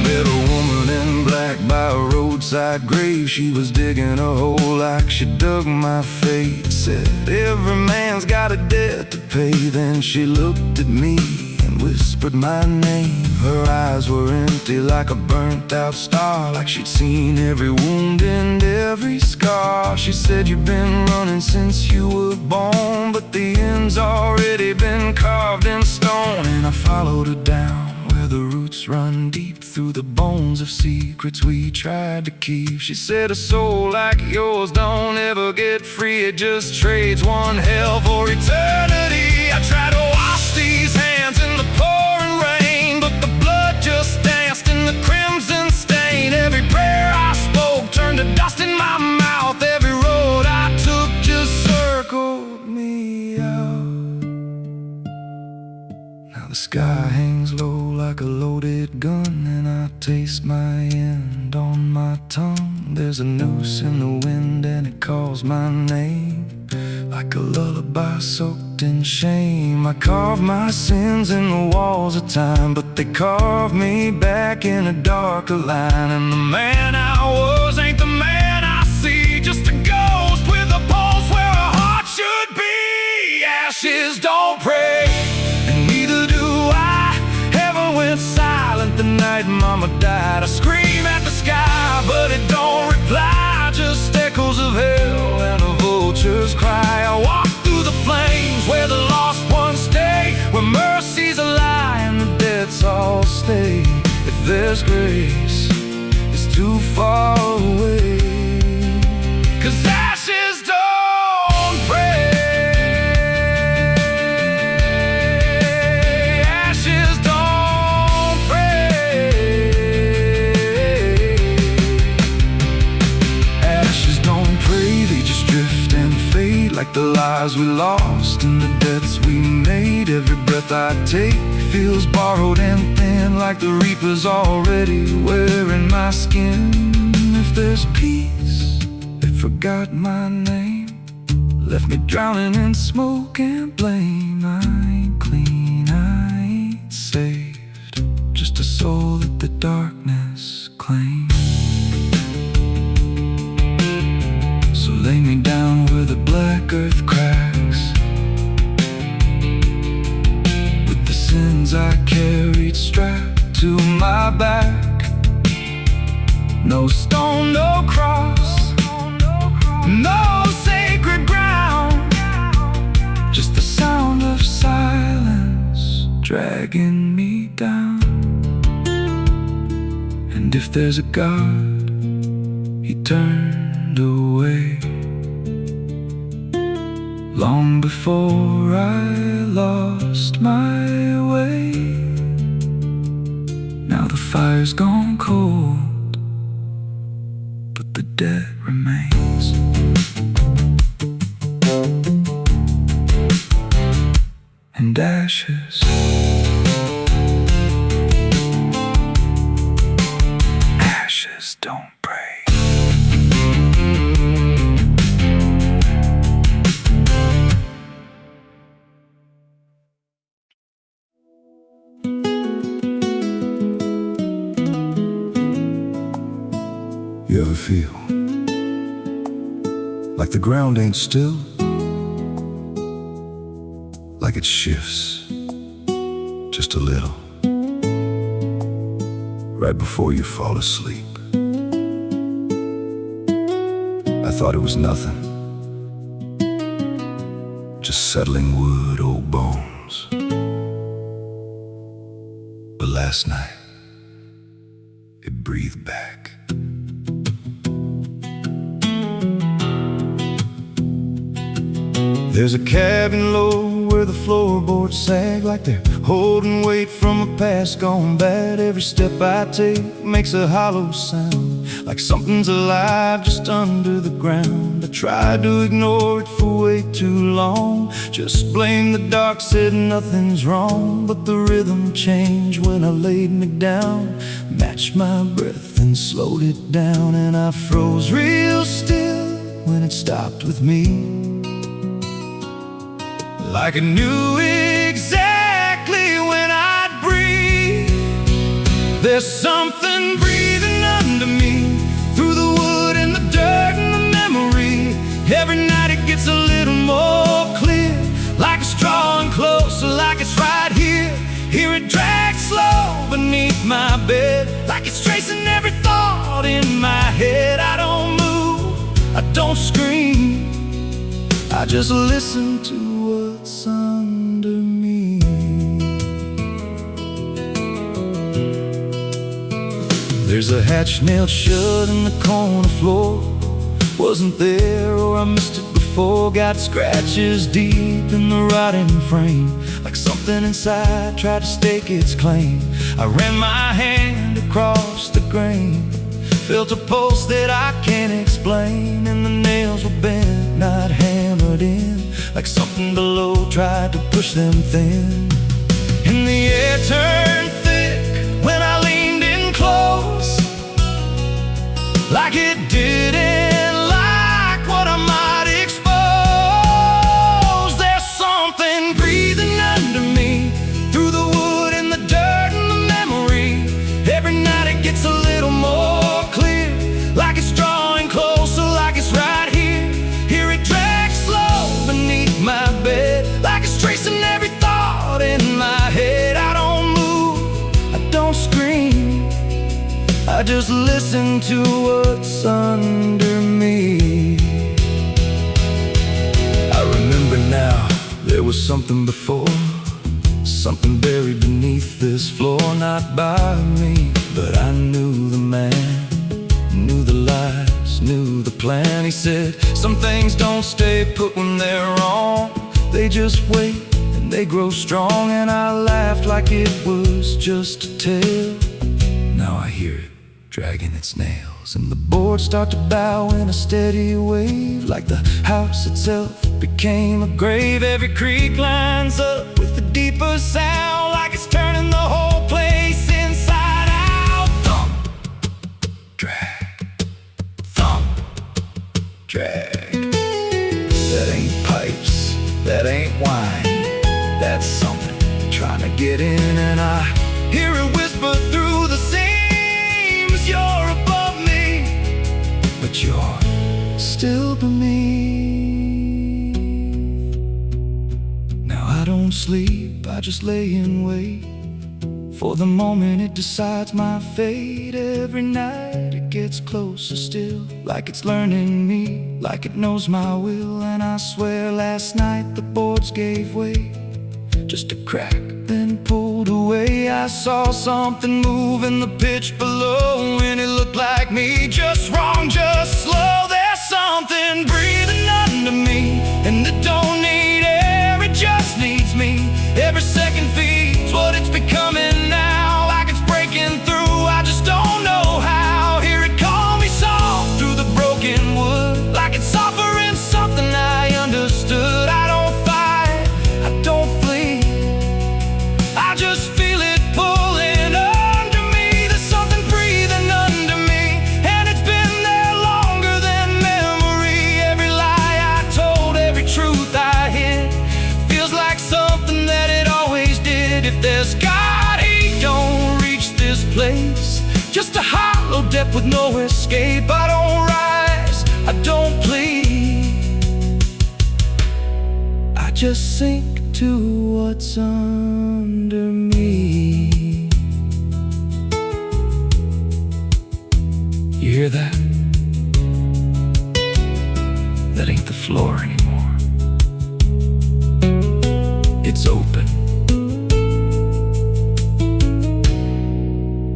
Met a woman in black by a roadside grave. She was digging a hole like she dug my fate. Said every man's got a debt to pay. Then she looked at me and whispered my name. Her eyes were empty like a burnt out star, like she'd seen every wound and every scar. She said, you've been running since you were born, but the end's already been carved in stone. And I followed her down where the roots run deep through the bones of secrets we tried to keep. She said, a soul like yours don't ever get free. It just trades one hell for eternity. I try to wash these hands in the pouring rain, but the blood just danced in the crimson stain. Every prayer I spoke turned to dust in my mouth. Every road I took just circled me out. Now the sky hangs low like a loaded gun, and I taste my end on my tongue. There's a noose in the wind and it calls my name, like a lullaby soaked in shame. I carve my sins in the walls of time, but they carve me back in a darker line. And the man I was ain't the man I see, just a ghost with a pulse where a heart should be. Ashes don't pray, and neither do I. Heaven went silent the night Mama died. I scream at the sky, but it don't reply. Just echoes of hell and a vulture's cry. I walk through the flames where the lost ones stay, where mercy's a lie and the debts all stay. If there's grace, it's too far away, 'cause ashes don't pray. Ashes don't pray. Ashes don't pray, they just drift and fade like the lives we lost and the debts we made. Every breath I take feels borrowed and thin, like the reaper's already wearing my skin. If there's peace, they forgot my name, left me drowning in smoke and blame. I ain't clean, I ain't saved, just a soul that the darkness claims. So lay me down where the black earth cracks, with the sins I carried strapped to my back. No stone, no cross, no sacred ground, just the sound of silence dragging me down. And if there's a God, he turned away long before I lost my way. Now the fire's gone cold, but the debt remains. And ashes, ashes don't break. You ever feel like the ground ain't still? Like it shifts just a little right before you fall asleep. I thought it was nothing, just settling wood, old bones. But last night, it breathed back. There's a cabin low where the floorboards sag like they're holding weight from a past gone bad. Every step I take makes a hollow sound, like something's alive just under the ground. I tried to ignore it for way too long, just blamed the dark, said nothing's wrong. But the rhythm changed when I laid me down, matched my breath and slowed it down. And I froze real still when it stopped with me, like I knew exactly when I'd breathe. There's something breathing under me, through the wood and the dirt and the memory. Every night it gets a little more clear, like it's drawing closer, like it's right here. Hear it drag slow beneath my bed, like it's tracing every thought in my head. I don't move, I don't scream, I just listen to what's under me. There's a hatch nailed shut in the corner floor. Wasn't there, or I missed it before. Got scratches deep in the rotting frame, like something inside tried to stake its claim. I ran my hand across the grain, felt a pulse that I can't explain. And the nails were bent, not hammered in, like something below tried to push them thin. And the air turned thick when I leaned in close, like it didn't like what I might expose. There's something breathing under me, through the wood and the dirt and the memory. Every night it gets a little more clear, like it's drawing closer, like it's right here. Hear it drag slow beneath my bed, like it's tracing every thought in my head. I don't move, I don't scream, I just listen to what's under me. I remember now, there was something before, something buried beneath this floor. Not by me, but I knew the man, knew the lies, knew the plan. He said, some things don't stay put when they're wrong, they just wait and they grow strong. And I laughed like it was just a tale. Now I hear it dragging its nails, and the boards start to bow in a steady wave, like the house itself became a grave. Every creak lines up with a deeper sound, like it's turning the whole place inside out. Thump, drag, thump, drag. That ain't pipes, that ain't wine, that's something trying to get in. And I hear it whisper through the seams, you're above me, but you're still beneath. Now I don't sleep, I just lay in wait for the moment it decides my fate. Every night it gets closer still, like it's learning me, like it knows my will. And I swear last night the boards gave way, just a crack, then pulled rolled away, I saw something move in the pitch below, and it looked like me. Just wrong, just slow. There's something breathing under me, and it don't need air, it just needs me. Every second feeds what it's becoming now, like it's breaking through. I just don't know how. Hear it call me soft through the broken wood, like it's offering something I understood. I don't fight, I don't flee, I just feel it pulling under me. There's something breathing under me, and it's been there longer than memory. Every lie I told, every truth I hid, feels like something that it always did. If there's God, he don't reach this place, just a hollow depth with no escape. I don't rise, I don't plead, I just sink to what's under me. You hear that? That ain't the floor anymore. It's open,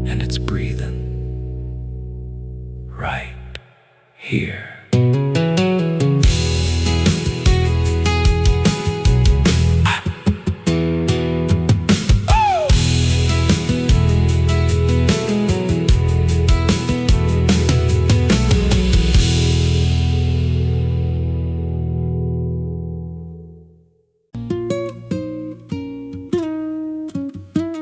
and it's breathing right here.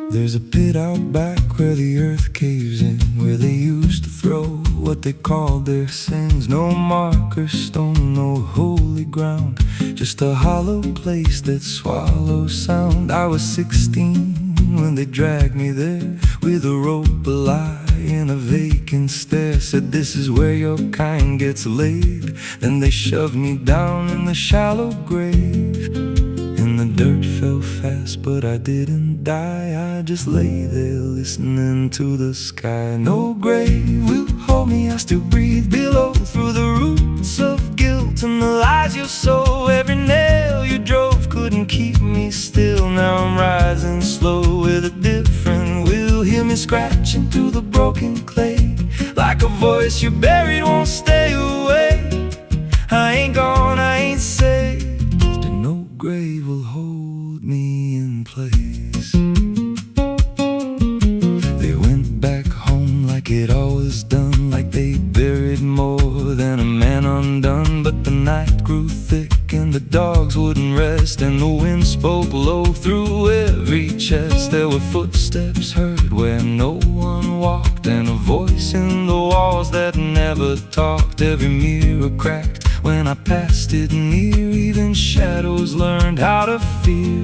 There's a pit out back where the earth caves in, where they used to throw what they called their sins. No marker stone, no holy ground, just a hollow place that swallows sound. I was 16 when they dragged me there, with a rope, a lie, and a vacant stare. Said this is where your kind gets laid. Then they shoved me down in the shallow grave, and the dirt fell fast, but I didn't die. I just lay there listening to the sky. No grave will hold me, I still breathe below, through the roots of guilt and the lies you sow. Every nail you drove couldn't keep me still. Now I'm rising slow with a different will. Hear me scratching through the broken clay, like a voice you buried won't stay away. I ain't gone, I ain't saved, and no grave will hold me in place. They went back home like it always done, like they buried more than a man undone. But the night grew thick and the dogs wouldn't rest, and the wind spoke low through every chest. There were footsteps heard where no one walked, and a voice in the walls that never talked. Every mirror cracked when I passed it near, even shadows learned how to fear.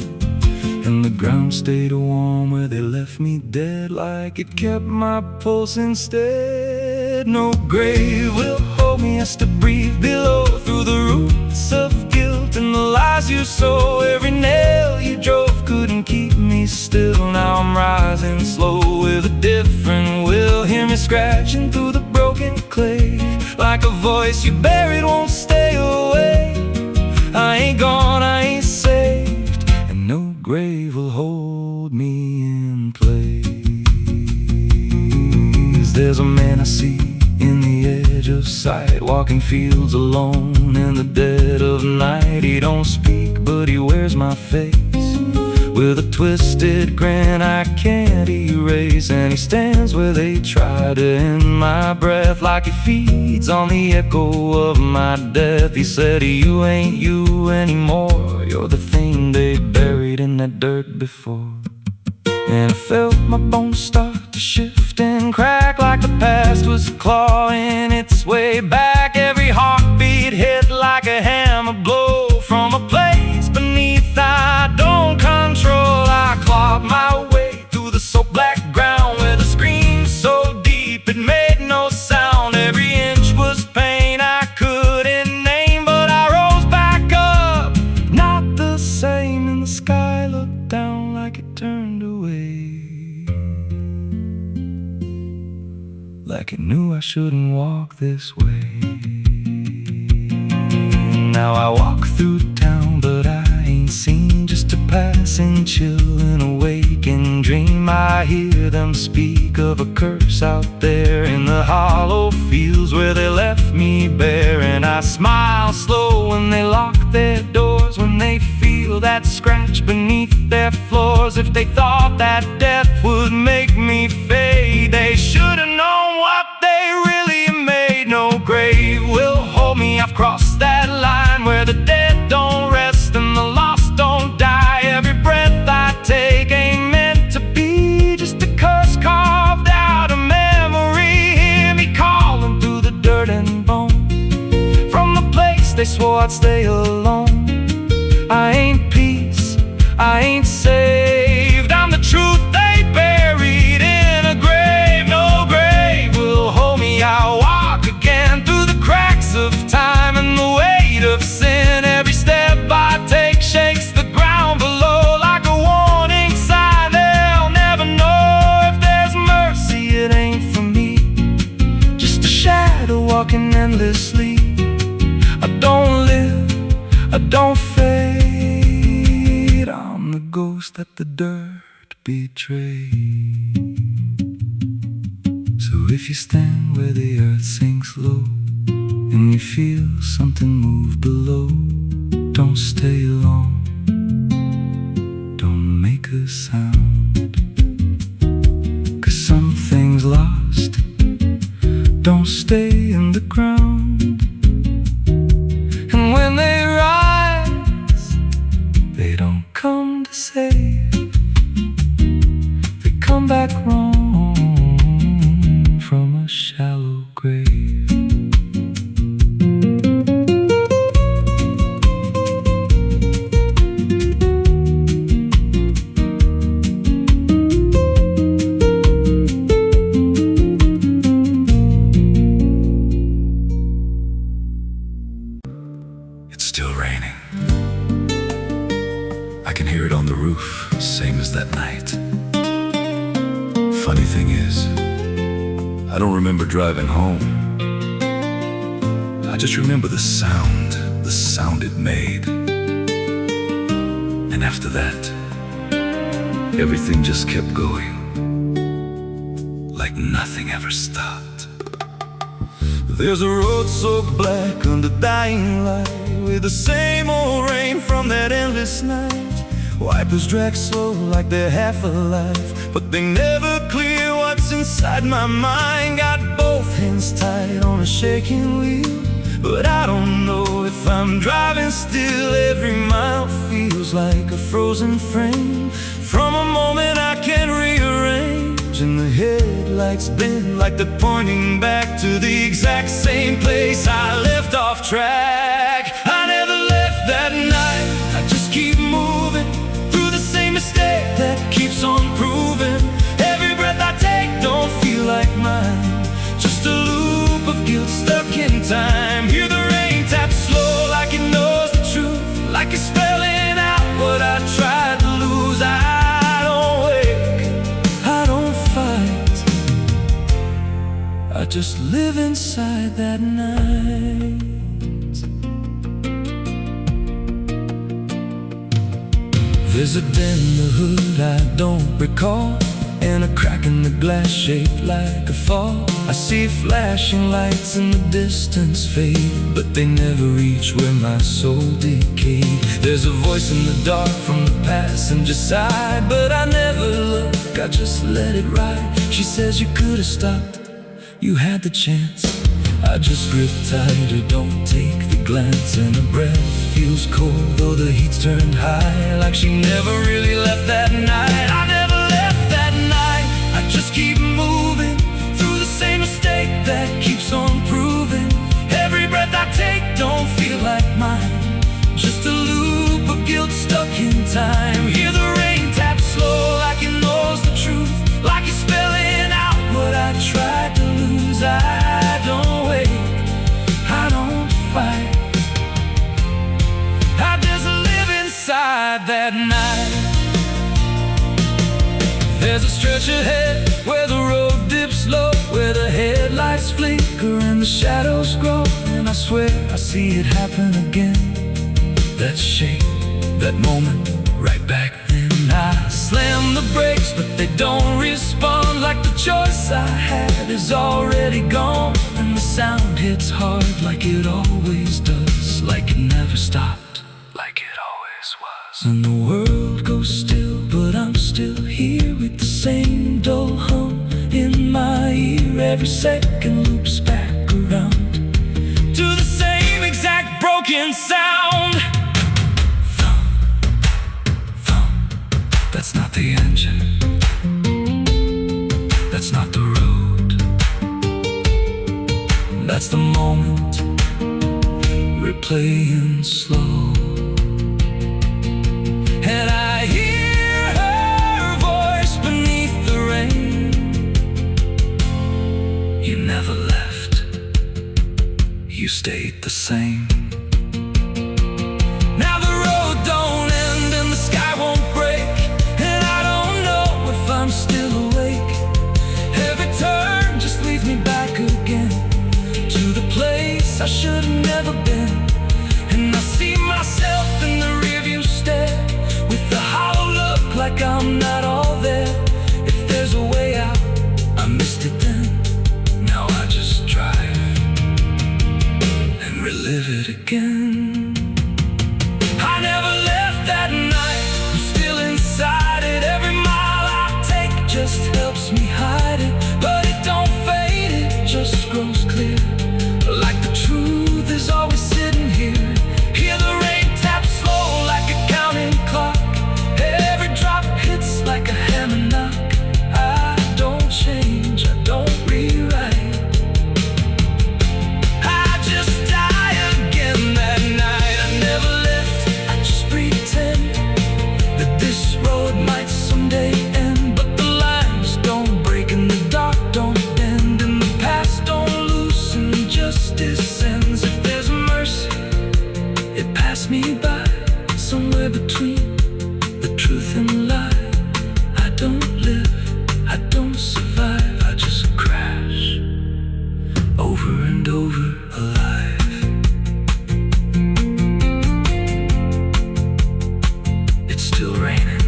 And the ground stayed warm where they left me dead, like it kept my pulse instead. No grave will hold me, I still breathe below, through the roots of guilt and the lies you sow. Every nail you drove couldn't keep me still. Now I'm rising slow with a different will. Hear me scratching through the broken clay, like a voice you buried won't stay away. I ain't gone, I ain't saved, and no grave will hold me in place. There's a man I see in the edge of sight, walking fields alone in the dead of night. He don't speak, but he wears my face with a twisted grin I can't erase. And he stands where they try to end my breath, like he feeds on the echo of my death. He said, you ain't you anymore, you're the thing they buried in that dirt before. And I felt my bones start to shift and crack, like the past was clawing its way back. Every heartbeat hit like a hammer blow from a place beneath I don't control. I clawed my way through the soap black ground, with a scream so deep it made no sound. Every inch was pain I couldn't name, but I rose back up, not the same. And the sky looked down like it turned away, like it knew I shouldn't walk this way. Now I walk through town, but I ain't seen, just a passing chill and a weight waking dream, I hear them speak of a curse out there in the hollow fields where they left me bare. And I smile slow when they lock their doors, when they feel that scratch beneath their floors. If they thought that death would make me fade, they should have known what they really made. No grave will hold me, I've crossed that line where the dead don't rest and the lost don't die. Every breath I take ain't meant to be, just a curse carved out of memory. Hear me calling through the dirt and bone, from the place they swore I'd stay alone. I ain't peace, I ain't saved, I'm the truth they buried in a grave. No grave will hold me, I'll walk again through the cracks of time and the weight of sin. Every step I take shakes the ground below like a warning sign. They'll never know if there's mercy, it ain't for me, just a shadow walking endlessly. I don't live, I don't fade, I'm the ghost that the dirt betrayed. So if you stand where the earth sinks low and you feel something move below, don't stay long, don't make a sound, 'cause something's lost, don't stay in the ground. And when they rise, they don't come to save, they come back wrong from a shallow grave. It's still raining. I can hear it on the roof, same as that night. Funny thing is, I don't remember driving home. I just remember the sound it made. And after that, everything just kept going, like nothing ever stopped. There's a road so black under dying light, with the same old rain from that endless night. Wipers drag slow like they're half alive, but they never clear what's inside my mind. Got both hands tied on a shaking wheel, but I don't know if I'm driving still. Every mile feels like a frozen frame from a moment I can't rearrange. And the headlights bend like they're pointing back to the exact same place I left off track. I never left that night, I just keep moving through the same mistake that keeps on proving. Every breath I take don't feel like mine, just a loop of guilt stuck in time. Hear the rain tap slow like it knows the truth, like it's spelling out what I tried to lose. I don't wake, I don't fight, I just live inside that night. There's a dent in the hood I don't recall, and a crack in the glass shaped like a fall. I see flashing lights in the distance fade, but they never reach where my soul decayed. There's a voice in the dark from the passenger side, but I never look, I just let it ride. She says you could have stopped, you had the chance. I just grip tighter, don't take the glance, and her breath feels cold though the heat's turned high, like she never really left that night. I never left that night, I just keep moving through the same mistake that keeps on proving. Every breath I take don't feel like mine, just a loop of guilt stuck in time. Hear the rain tap slow like it knows the truth, like it's spelling out what I tried to lose. I don't wait, I don't fight, I just live inside that night. There's a stretch ahead where the road dips low, where the headlights flicker and the shadows grow. And I swear I see it happen again, that shape, that moment, right back then. I slam the brakes They don't respond like the choice I had is already gone. And the sound hits hard like it always does, like it never stopped, like it always was. And the world goes still, but I'm still here with the same dull hum in my ear. Every second loops back around to the same exact broken sound. Thump, thump. That's not the engine, that's not the road, that's the moment replaying slow. And I hear her voice beneath the rain. You never left, you stayed the same. Now the road don't end and the sky won't break, and I don't know if I'm still awake. Every turn just leads me back again to the place I should have never been. And I see myself in the rearview stare with the hollow look like I'm not all there. If there's a way out, I missed it then. Now I just drive and relive it again. I never left that night, I'm still inside it. Every mile I take just helps me hide it, but it don't fade, it just grows clear. Like the truth is always sitting here. Hear the rain tap slow like a counting clock. Every drop hits like a hammer knock. I don't change, I don't rewrite. I just die again that night. I never left, I just pretend that this road might someday end. But the lines don't break and the dark don't bend, and the past don't loosen, justice ends. If there's mercy, it passed me by, somewhere between the truth and lie. I don't live, I don't survive, I just crash over and over alive. It's still raining,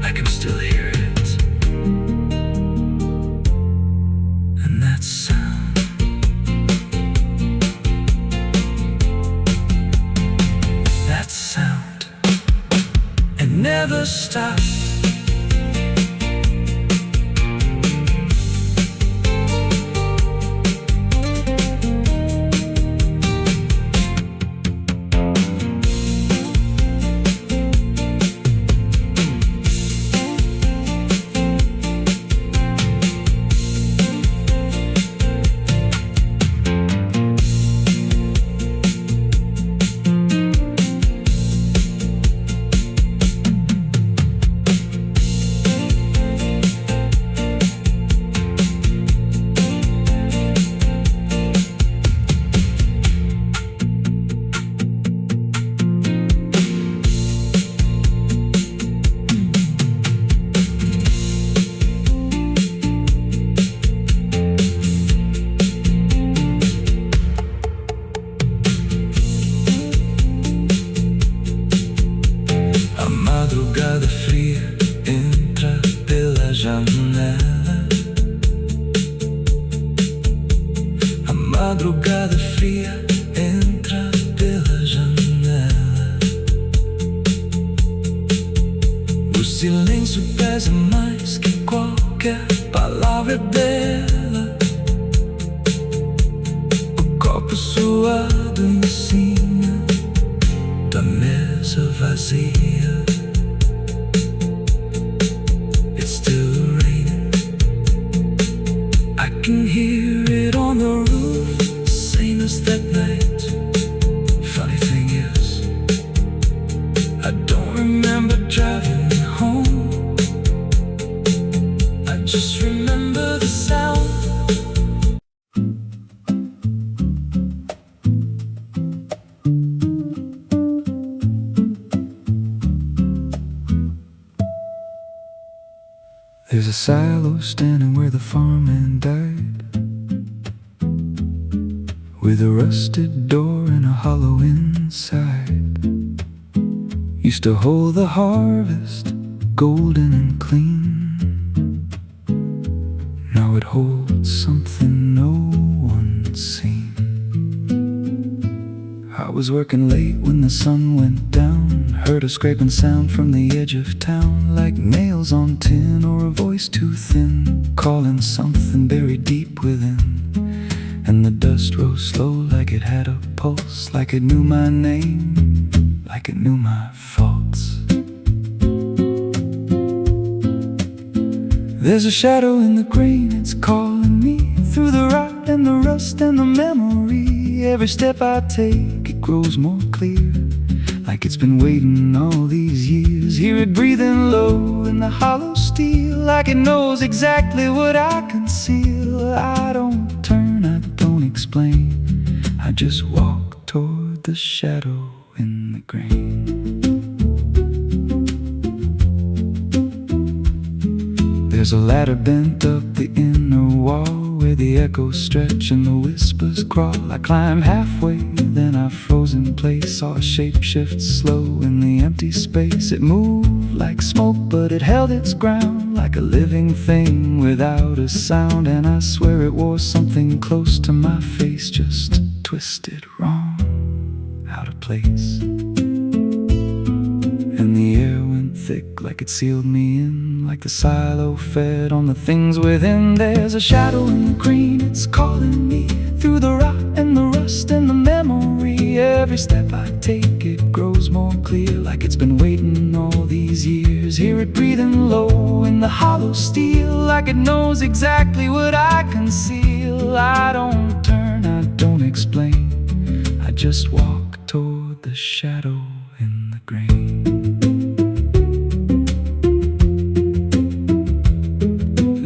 I can still hear it. And that sound, that sound, it never stops. A madrugada fria entra pela janela. A madrugada fria entra pela janela. O silêncio pesa mais que qualquer palavra bela. O copo suado em cima da mesa vazia. It's still raining, I can hear it on the roof, same as that night. Funny thing is, I don't remember driving home, I just remember the sound. There's a silo standing where the farmhand died, with a rusted door and a hollow inside. Used to hold the harvest golden and clean. Now it holds something no one's seen. I was working late when the sun went down, heard a scraping sound from the edge of town, like nails on tin or a voice too thin, calling something buried deep within. And the dust rose slow like it had a pulse, like it knew my name, like it knew my faults. There's a shadow in the grain, it's calling me through the rot and the rust and the memory. Every step I take, it grows more clear, like it's been waiting all these years. Hear it breathing low in the hollow steel, like it knows exactly what I conceal. I don't turn, I don't explain, I just walk toward the shadow in the grain. There's a ladder bent up the inner wall, where the echoes stretch and the whispers crawl. I climb halfway, then I froze in place, saw a shape shift slow in the empty space. It moved like smoke, but it held its ground, like a living thing without a sound. And I swear it wore something close to my face, just twisted wrong, out of place. And the air went thick, like it sealed me in, like the silo fed on the things within. There's a shadow in the green, it's calling me through the rot and the rust and the memory. Every step I take, it grows more clear, like it's been waiting all these years. Hear it breathing low in the hollow steel, like it knows exactly what I conceal. I don't turn, I don't explain, I just walk toward the shadow in the grain.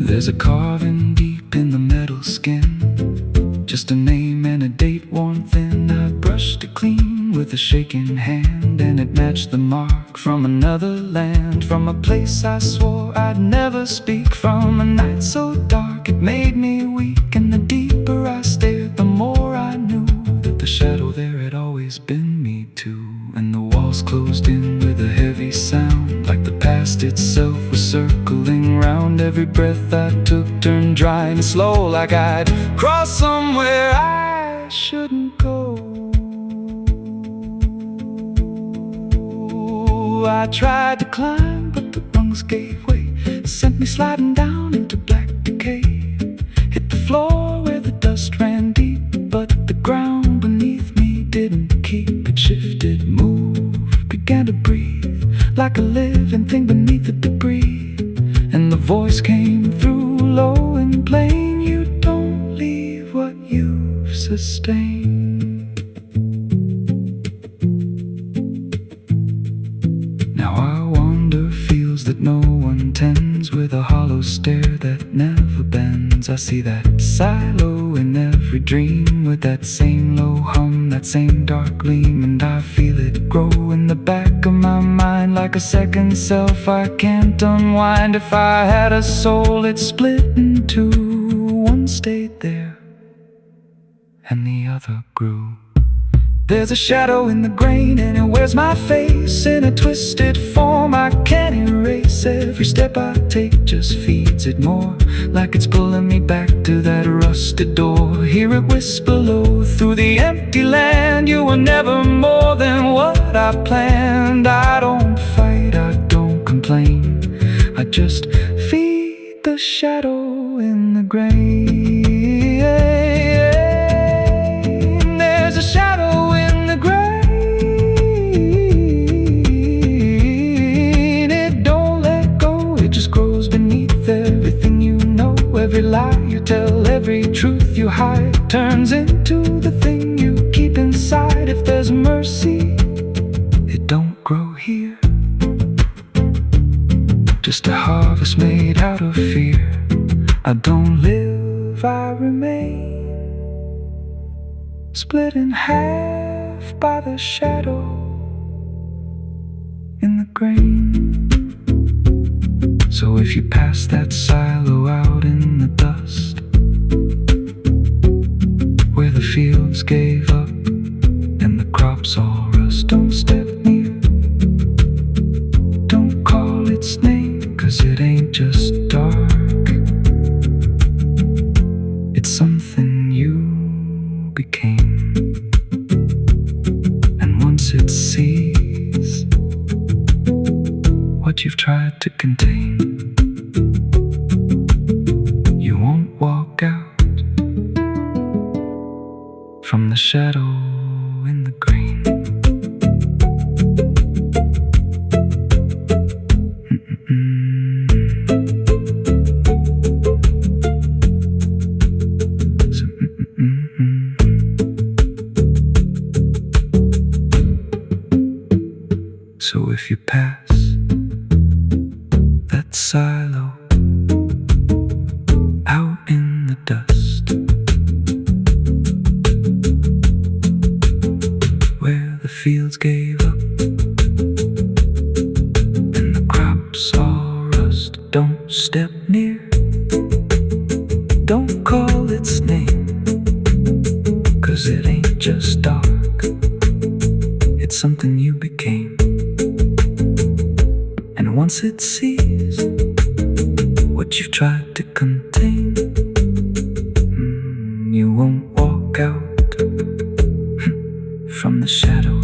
There's a carving deep in the metal skin, just a name and a date worn thin. I brushed it clean with a shaking hand, and it matched the mark from another land, from a place I swore I'd never speak, from a night so dark it made me weak. And the deeper I stared, the more I knew that the shadow there had always been me too. And the walls closed in with a heavy sound, like the past itself was circling round. Every breath I took turned dry and slow, like I'd crossed somewhere I shouldn't go. I tried to climb, but the rungs gave way, sent me sliding down into black decay. Hit the floor where the dust ran deep, but the ground beneath me didn't keep. It shifted, moved, began to breathe, like a living thing beneath the debris. And the voice came through low and plain, you don't leave what you've sustained. Now I wander fields that no one tends, with a hollow stare that never bends. I see that silo in every dream, with that same low hum, that same dark gleam. And I feel it grow in the back of my mind, like a second self I can't unwind. If I had a soul, it split in two. One stayed there and the other grew. There's a shadow in the grain, and it wears my face in a twisted form I can't erase. Every step I take just feeds it more, like it's pulling me back to that rusted door. Hear it whisper low through the empty land, you were never more than what I planned. I don't fight, I don't complain, I just feed the shadow in the grain. There's a shadow in the grain, it don't let go, it just grows beneath everything you know. Every lie you tell, every truth you hide, turns into the thing you keep inside. If there's mercy, it don't grow here, just a harvest made out of fear. I don't live, I remain, split in half by the shadow in the grain. So if you pass that silo out in the dust, where the fields gave up and the crops all rust, don't step near, don't call its name. from the shadow in the green. So if you pass that silo out in the dust, where the fields gave up and the crops all rust, don't step near, don't call its name, 'cause it ain't just dark, it's something you became. And once it sees what you've tried to contain, you won't walk out from the shadow.